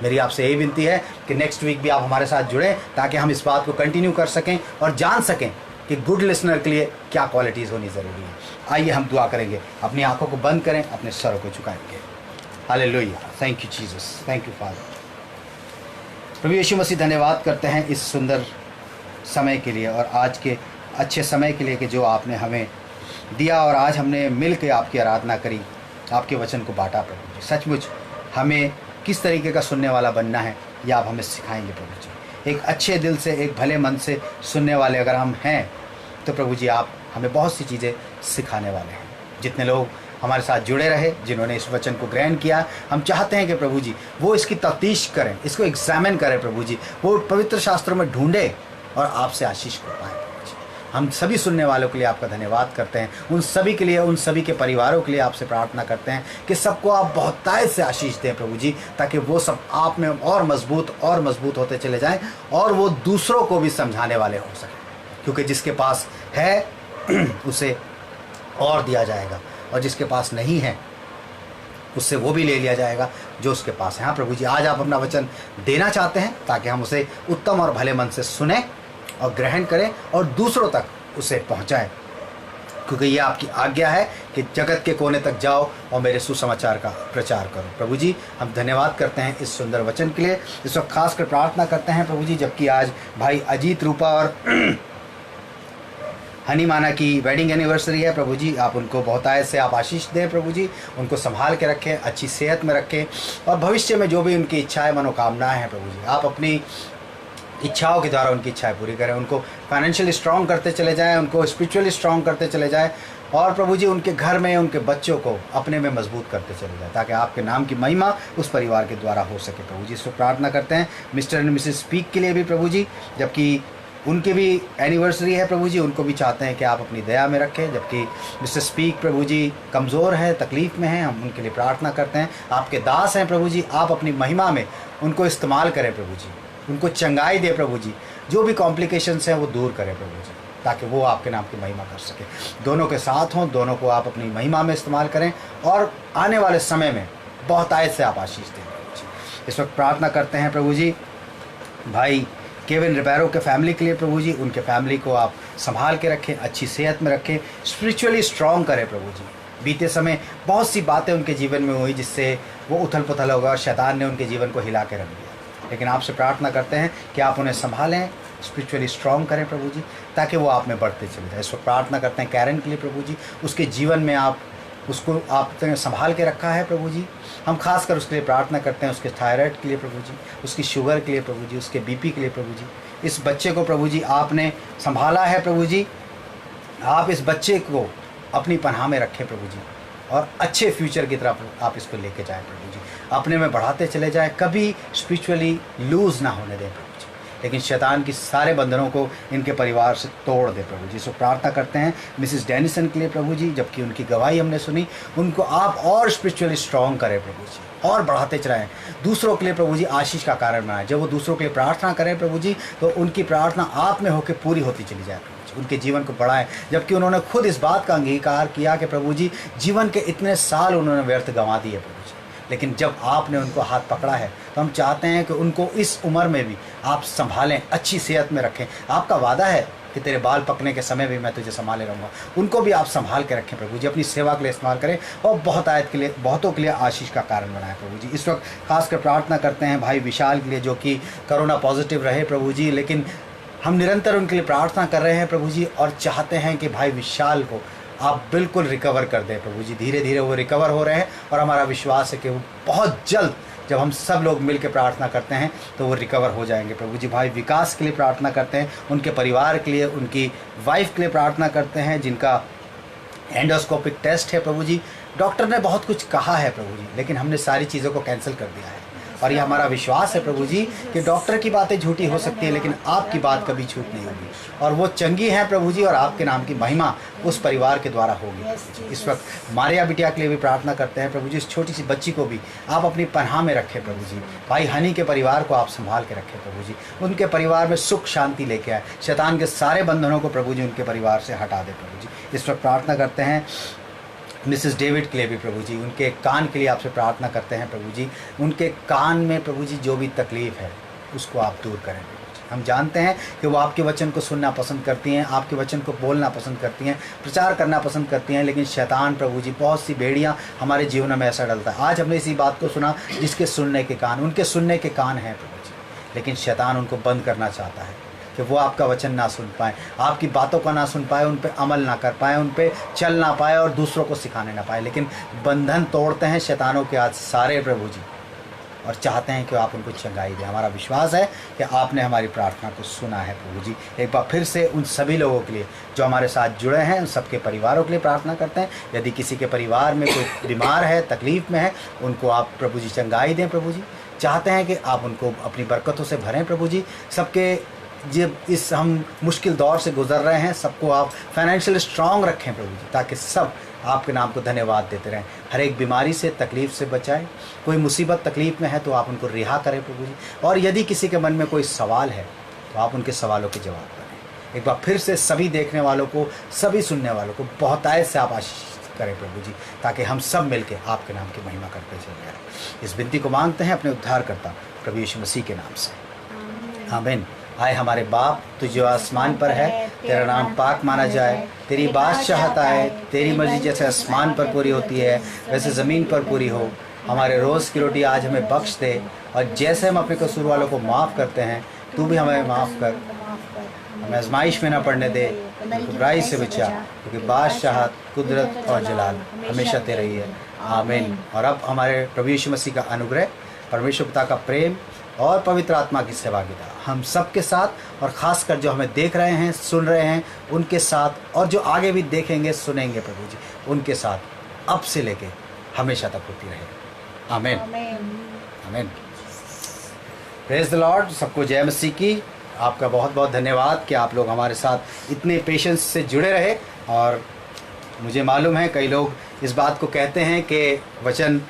मेरी आपसे यही विनती है कि नेक्स्ट वीक भी आप हमारे साथ जुड़ें, ताकि हम इस बात को कंटिन्यू कर सकें और जान सकें कि गुड लिसनर के लिए क्या क्वालिटीज़ होनी ज़रूरी है। आइए हम दुआ करेंगे, अपनी आंखों को बंद करें, अपने सरों को झुकाएंगे। Hallelujah, thank you Jesus, thank you father. प्रभु यीशु मसीह, धन्यवाद करते हैं इस सुंदर समय के लिए, और आज के अच्छे समय के लिए कि जो आपने हमें दिया, और आज हमने मिल के आपकी आराधना करी, आपके वचन को बांटा। प्रभु जी, सचमुच हमें किस तरीके का सुनने वाला बनना है, यह आप हमें सिखाएंगे। प्रभु जी, एक अच्छे दिल से, एक भले मन से सुनने वाले अगर हम हैं, तो प्रभु जी आप हमें बहुत सी चीज़ें सिखाने वाले हैं। जितने लोग हमारे साथ जुड़े रहे, जिन्होंने इस वचन को ग्रहण किया, हम चाहते हैं कि प्रभु जी वो इसकी तफ्तीश करें, इसको एग्जामिन करें। प्रभु जी वो पवित्र शास्त्रों में ढूंढे और आपसे आशीष को पाएँ। हम सभी सुनने वालों के लिए आपका धन्यवाद करते हैं, उन सभी के लिए, उन सभी के परिवारों के लिए आपसे प्रार्थना करते हैं कि सबको आप बहुतायत से आशीष दें प्रभु जी, ताकि वो सब आप में और मजबूत होते चले जाएं, और वो दूसरों को भी समझाने वाले हो सकें। क्योंकि जिसके पास है उसे और दिया जाएगा, और जिसके पास नहीं है उससे वो भी ले लिया जाएगा जो उसके पास है। हाँ प्रभु जी, आज आप अपना वचन देना चाहते हैं ताकि हम उसे उत्तम और भले मन से सुने और ग्रहण करें और दूसरों तक उसे पहुंचाएं, क्योंकि ये आपकी आज्ञा है कि जगत के कोने तक जाओ और मेरे सुसमाचार का प्रचार करो। प्रभु जी, हम धन्यवाद करते हैं इस सुंदर वचन के लिए। इस वक्त खासकर प्रार्थना करते हैं प्रभु जी, जबकि आज भाई अजीत रूपा और हनी माना की वेडिंग एनिवर्सरी है। प्रभु जी, आप उनको बहुतायत से आप आशीष दें। प्रभु जी, उनको संभाल के रखें, अच्छी सेहत में रखें, और भविष्य में जो भी उनकी इच्छाएं, मनोकामनाएं हैं प्रभु जी, आप अपनी इच्छाओं के द्वारा उनकी इच्छाएं पूरी करें। उनको फाइनेंशियली स्ट्रॉन्ग करते चले जाएं, उनको स्पिरिचुअली स्ट्रॉन्ग करते चले जाएं, और प्रभु जी उनके घर में उनके बच्चों को अपने में मजबूत करते चले जाएं, ताकि आपके नाम की महिमा उस परिवार के द्वारा हो सके। प्रभु जी, इसको प्रार्थना करते हैं मिस्टर एंड मिसेस स्पीक के लिए भी प्रभु जी, जबकि उनकी भी एनिवर्सरी है प्रभु जी, उनको भी चाहते हैं कि आप अपनी दया में रखें। जबकि मिस्टर स्पीक प्रभु जी कमज़ोर हैं, तकलीफ़ में हैं, हम उनके लिए प्रार्थना करते हैं। आपके दास हैं प्रभु जी, आप अपनी महिमा में उनको इस्तेमाल करें प्रभु जी, उनको चंगाई दे प्रभु जी, जो भी कॉम्प्लिकेशंस हैं वो दूर करें प्रभु जी, ताकि वो आपके नाम की महिमा कर सके। दोनों के साथ हों, दोनों को आप अपनी महिमा में इस्तेमाल करें और आने वाले समय में बहुत आयत से आप आशीष दें प्रभु जी। इस वक्त प्रार्थना करते हैं प्रभु जी भाई केविन रिबेरो के फैमिली के लिए प्रभु जी, उनके फैमिली को आप संभाल के रखें, अच्छी सेहत में रखें, स्पिरिचुअली स्ट्रॉन्ग करें प्रभु जी। बीते समय बहुत सी बातें उनके जीवन में हुई जिससे वो उथल पुथल होगा और शैतान ने उनके जीवन को हिला के रख दिया, लेकिन आपसे प्रार्थना करते हैं कि आप उन्हें संभालें, स्पिरिचुअली स्ट्रॉन्ग करें प्रभु जी, ताकि वो आप में बढ़ते चले जाए। इस वक्त प्रार्थना करते हैं कैरन के लिए प्रभु जी, उसके जीवन में आप उसको आपने संभाल के रखा है प्रभु जी। हम खासकर उसके लिए प्रार्थना करते हैं, उसके थायराइड के लिए प्रभु जी, उसकी शुगर के लिए प्रभु जी, उसके बीपी के लिए प्रभु जी। इस बच्चे को प्रभु जी आपने संभाला है प्रभु जी, आप इस बच्चे को अपनी पनाह में रखें प्रभु जी और अच्छे फ्यूचर की तरफ आप इसको लेके जाएं प्रभु जी, अपने में बढ़ाते चले जाएं, कभी स्पिरिचुअली लूज़ ना होने दें प्रभु जी, लेकिन शैतान की सारे बंधनों को इनके परिवार से तोड़ दे प्रभु जी। सो प्रार्थना करते हैं मिसिस डेनिसन के लिए प्रभु जी, जबकि उनकी गवाही हमने सुनी, उनको आप और स्पिरिचुअली स्ट्रॉन्ग करें प्रभु जी और बढ़ाते चलाएं, दूसरों के लिए प्रभु जी आशीष का कारण बनाएं। जब वो दूसरों के लिए प्रार्थना करें प्रभु जी तो उनकी प्रार्थना आप में होकर पूरी होती चली जाए प्रभु जी, उनके जीवन को बढ़ाएं। जबकि उन्होंने खुद इस बात का अंगीकार किया कि प्रभु जी जीवन के इतने साल उन्होंने व्यर्थ गंवा दिए प्रभु जी, लेकिन जब आपने उनको हाथ पकड़ा है तो हम चाहते हैं कि उनको इस उम्र में भी आप संभालें, अच्छी सेहत में रखें। आपका वादा है कि तेरे बाल पकने के समय भी मैं तुझे संभाले रहूँगा, उनको भी आप संभाल के रखें प्रभु जी, अपनी सेवा के लिए इस्तेमाल करें और बहुत आयत के लिए, बहुतों के लिए आशीष का कारण बनाएं प्रभु जी। इस वक्त खासकर प्रार्थना करते हैं भाई विशाल के लिए, जो कि कोरोना पॉजिटिव रहे प्रभु जी, लेकिन हम निरंतर उनके लिए प्रार्थना कर रहे हैं प्रभु जी और चाहते हैं कि भाई विशाल को आप बिल्कुल रिकवर कर दें प्रभु जी। धीरे धीरे वो रिकवर हो रहे हैं और हमारा विश्वास है कि वो बहुत जल्द, जब हम सब लोग मिल के प्रार्थना करते हैं तो वो रिकवर हो जाएंगे प्रभु जी। भाई विकास के लिए प्रार्थना करते हैं, उनके परिवार के लिए, उनकी वाइफ के लिए प्रार्थना करते हैं जिनका एंडोस्कोपिक टेस्ट है प्रभु जी। डॉक्टर ने बहुत कुछ कहा है प्रभु जी, लेकिन हमने सारी चीज़ों को कैंसिल कर दिया है और ये हमारा विश्वास है प्रभु जी कि डॉक्टर की बातें झूठी हो सकती है लेकिन आपकी बात कभी झूठ नहीं होगी और वो चंगी है प्रभु जी और आपके नाम की महिमा उस परिवार के द्वारा होगी। इस वक्त मारिया बिटिया के लिए भी प्रार्थना करते हैं प्रभु जी, इस छोटी सी बच्ची को भी आप अपनी पनाह में रखें प्रभु जी। भाई हनी के परिवार को आप संभाल के रखें प्रभु जी, उनके परिवार में सुख शांति लेके आए, शैतान के सारे बंधनों को प्रभु जी उनके परिवार से हटा दे प्रभु जी। इस वक्त प्रार्थना करते हैं मिसेस डेविड के लिए भी प्रभु जी, उनके कान के लिए आपसे प्रार्थना करते हैं प्रभु जी, उनके कान में प्रभु जी जो भी तकलीफ़ है उसको आप दूर करें प्रभु जी। हम जानते हैं कि वो आपके वचन को सुनना पसंद करती हैं, आपके वचन को बोलना पसंद करती हैं, प्रचार करना पसंद करती हैं, लेकिन शैतान प्रभु जी बहुत सी बेड़ियाँ हमारे जीवन में ऐसा डलता है। आज हमने इसी बात को सुना, जिसके सुनने के कान, उनके सुनने के कान हैं प्रभु जी, लेकिन शैतान उनको बंद करना चाहता है कि वो आपका वचन ना सुन पाए, आपकी बातों का ना सुन पाए, उन पे अमल ना कर पाए, उन पे चल ना पाए और दूसरों को सिखाने ना पाए। लेकिन बंधन तोड़ते हैं शैतानों के आज सारे प्रभु जी और चाहते हैं कि आप उनको चंगाई दें। हमारा विश्वास है कि आपने हमारी प्रार्थना को सुना है प्रभु जी। एक बार फिर से उन सभी लोगों के लिए जो हमारे साथ जुड़े हैं, उन सबके परिवारों के लिए प्रार्थना करते हैं। यदि किसी के परिवार में कोई बीमार है, तकलीफ़ में है, उनको आप प्रभु जी चंगाई दें प्रभु जी। चाहते हैं कि आप उनको अपनी बरकतों से भरें प्रभु जी। सबके जब इस हम मुश्किल दौर से गुजर रहे हैं, सबको आप फाइनेंशियल स्ट्रॉन्ग रखें प्रभु जी, ताकि सब आपके नाम को धन्यवाद देते रहें। हर एक बीमारी से, तकलीफ़ से बचाएं। कोई मुसीबत तकलीफ़ में है तो आप उनको रिहा करें प्रभु जी। और यदि किसी के मन में कोई सवाल है तो आप उनके सवालों के जवाब करें। एक बार फिर से सभी देखने वालों को, सभी सुनने वालों को बहुत आयत से आप आशीष करें प्रभु जी, ताकि हम सब मिलके आपके नाम की महिमा करते चले जाएं। इस विनती को मांगते हैं अपने उद्धारकर्ता प्रभु यीशु मसीह के नाम से, आमीन। आए हमारे बाप, तू जो आसमान पर है, तेरा नाम पाक माना जाए, तेरी बादशाहत आए, तेरी मर्जी जैसे आसमान पर पूरी होती है वैसे ज़मीन पर पूरी हो। हमारे रोज़ की रोटी आज हमें बख्श दे और जैसे हम अपने कसूर वालों को माफ़ करते हैं तू भी हमें माफ़ कर, हमें आजमाइश में न पड़ने दे, बुराई से बचा, क्योंकि बादशाहत, कुदरत और जलाल हमेशा तेरे ही है, आमीन। और अब हमारे प्रभु यीशु मसीह का अनुग्रह, परमेश्वर पिता का प्रेम और पवित्र आत्मा की सहभागिता हम सब के साथ और ख़ासकर जो हमें देख रहे हैं, सुन रहे हैं, उनके साथ और जो आगे भी देखेंगे, सुनेंगे प्रभु जी, उनके साथ अब से लेके हमेशा तक होती रहे, आमीन, आमीन। Praise the Lord. सबको जय मसीह की। आपका बहुत बहुत धन्यवाद कि आप लोग हमारे साथ इतने पेशेंस से जुड़े रहे। और मुझे मालूम है कई लोग इस बात को कहते हैं कि वचन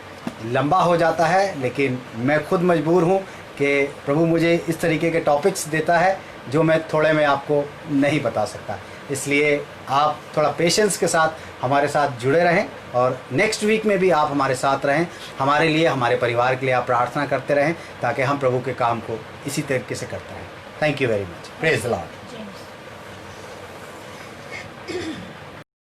लंबा हो जाता है, लेकिन मैं खुद मजबूर हूँ कि प्रभु मुझे इस तरीके के टॉपिक्स देता है जो मैं थोड़े में आपको नहीं बता सकता। इसलिए आप थोड़ा पेशेंस के साथ हमारे साथ जुड़े रहें और नेक्स्ट वीक में भी आप हमारे साथ रहें। हमारे लिए, हमारे परिवार के लिए आप प्रार्थना करते रहें ताकि हम प्रभु के काम को इसी तरीके से करते रहें। Thank you very much. Praise the Lord.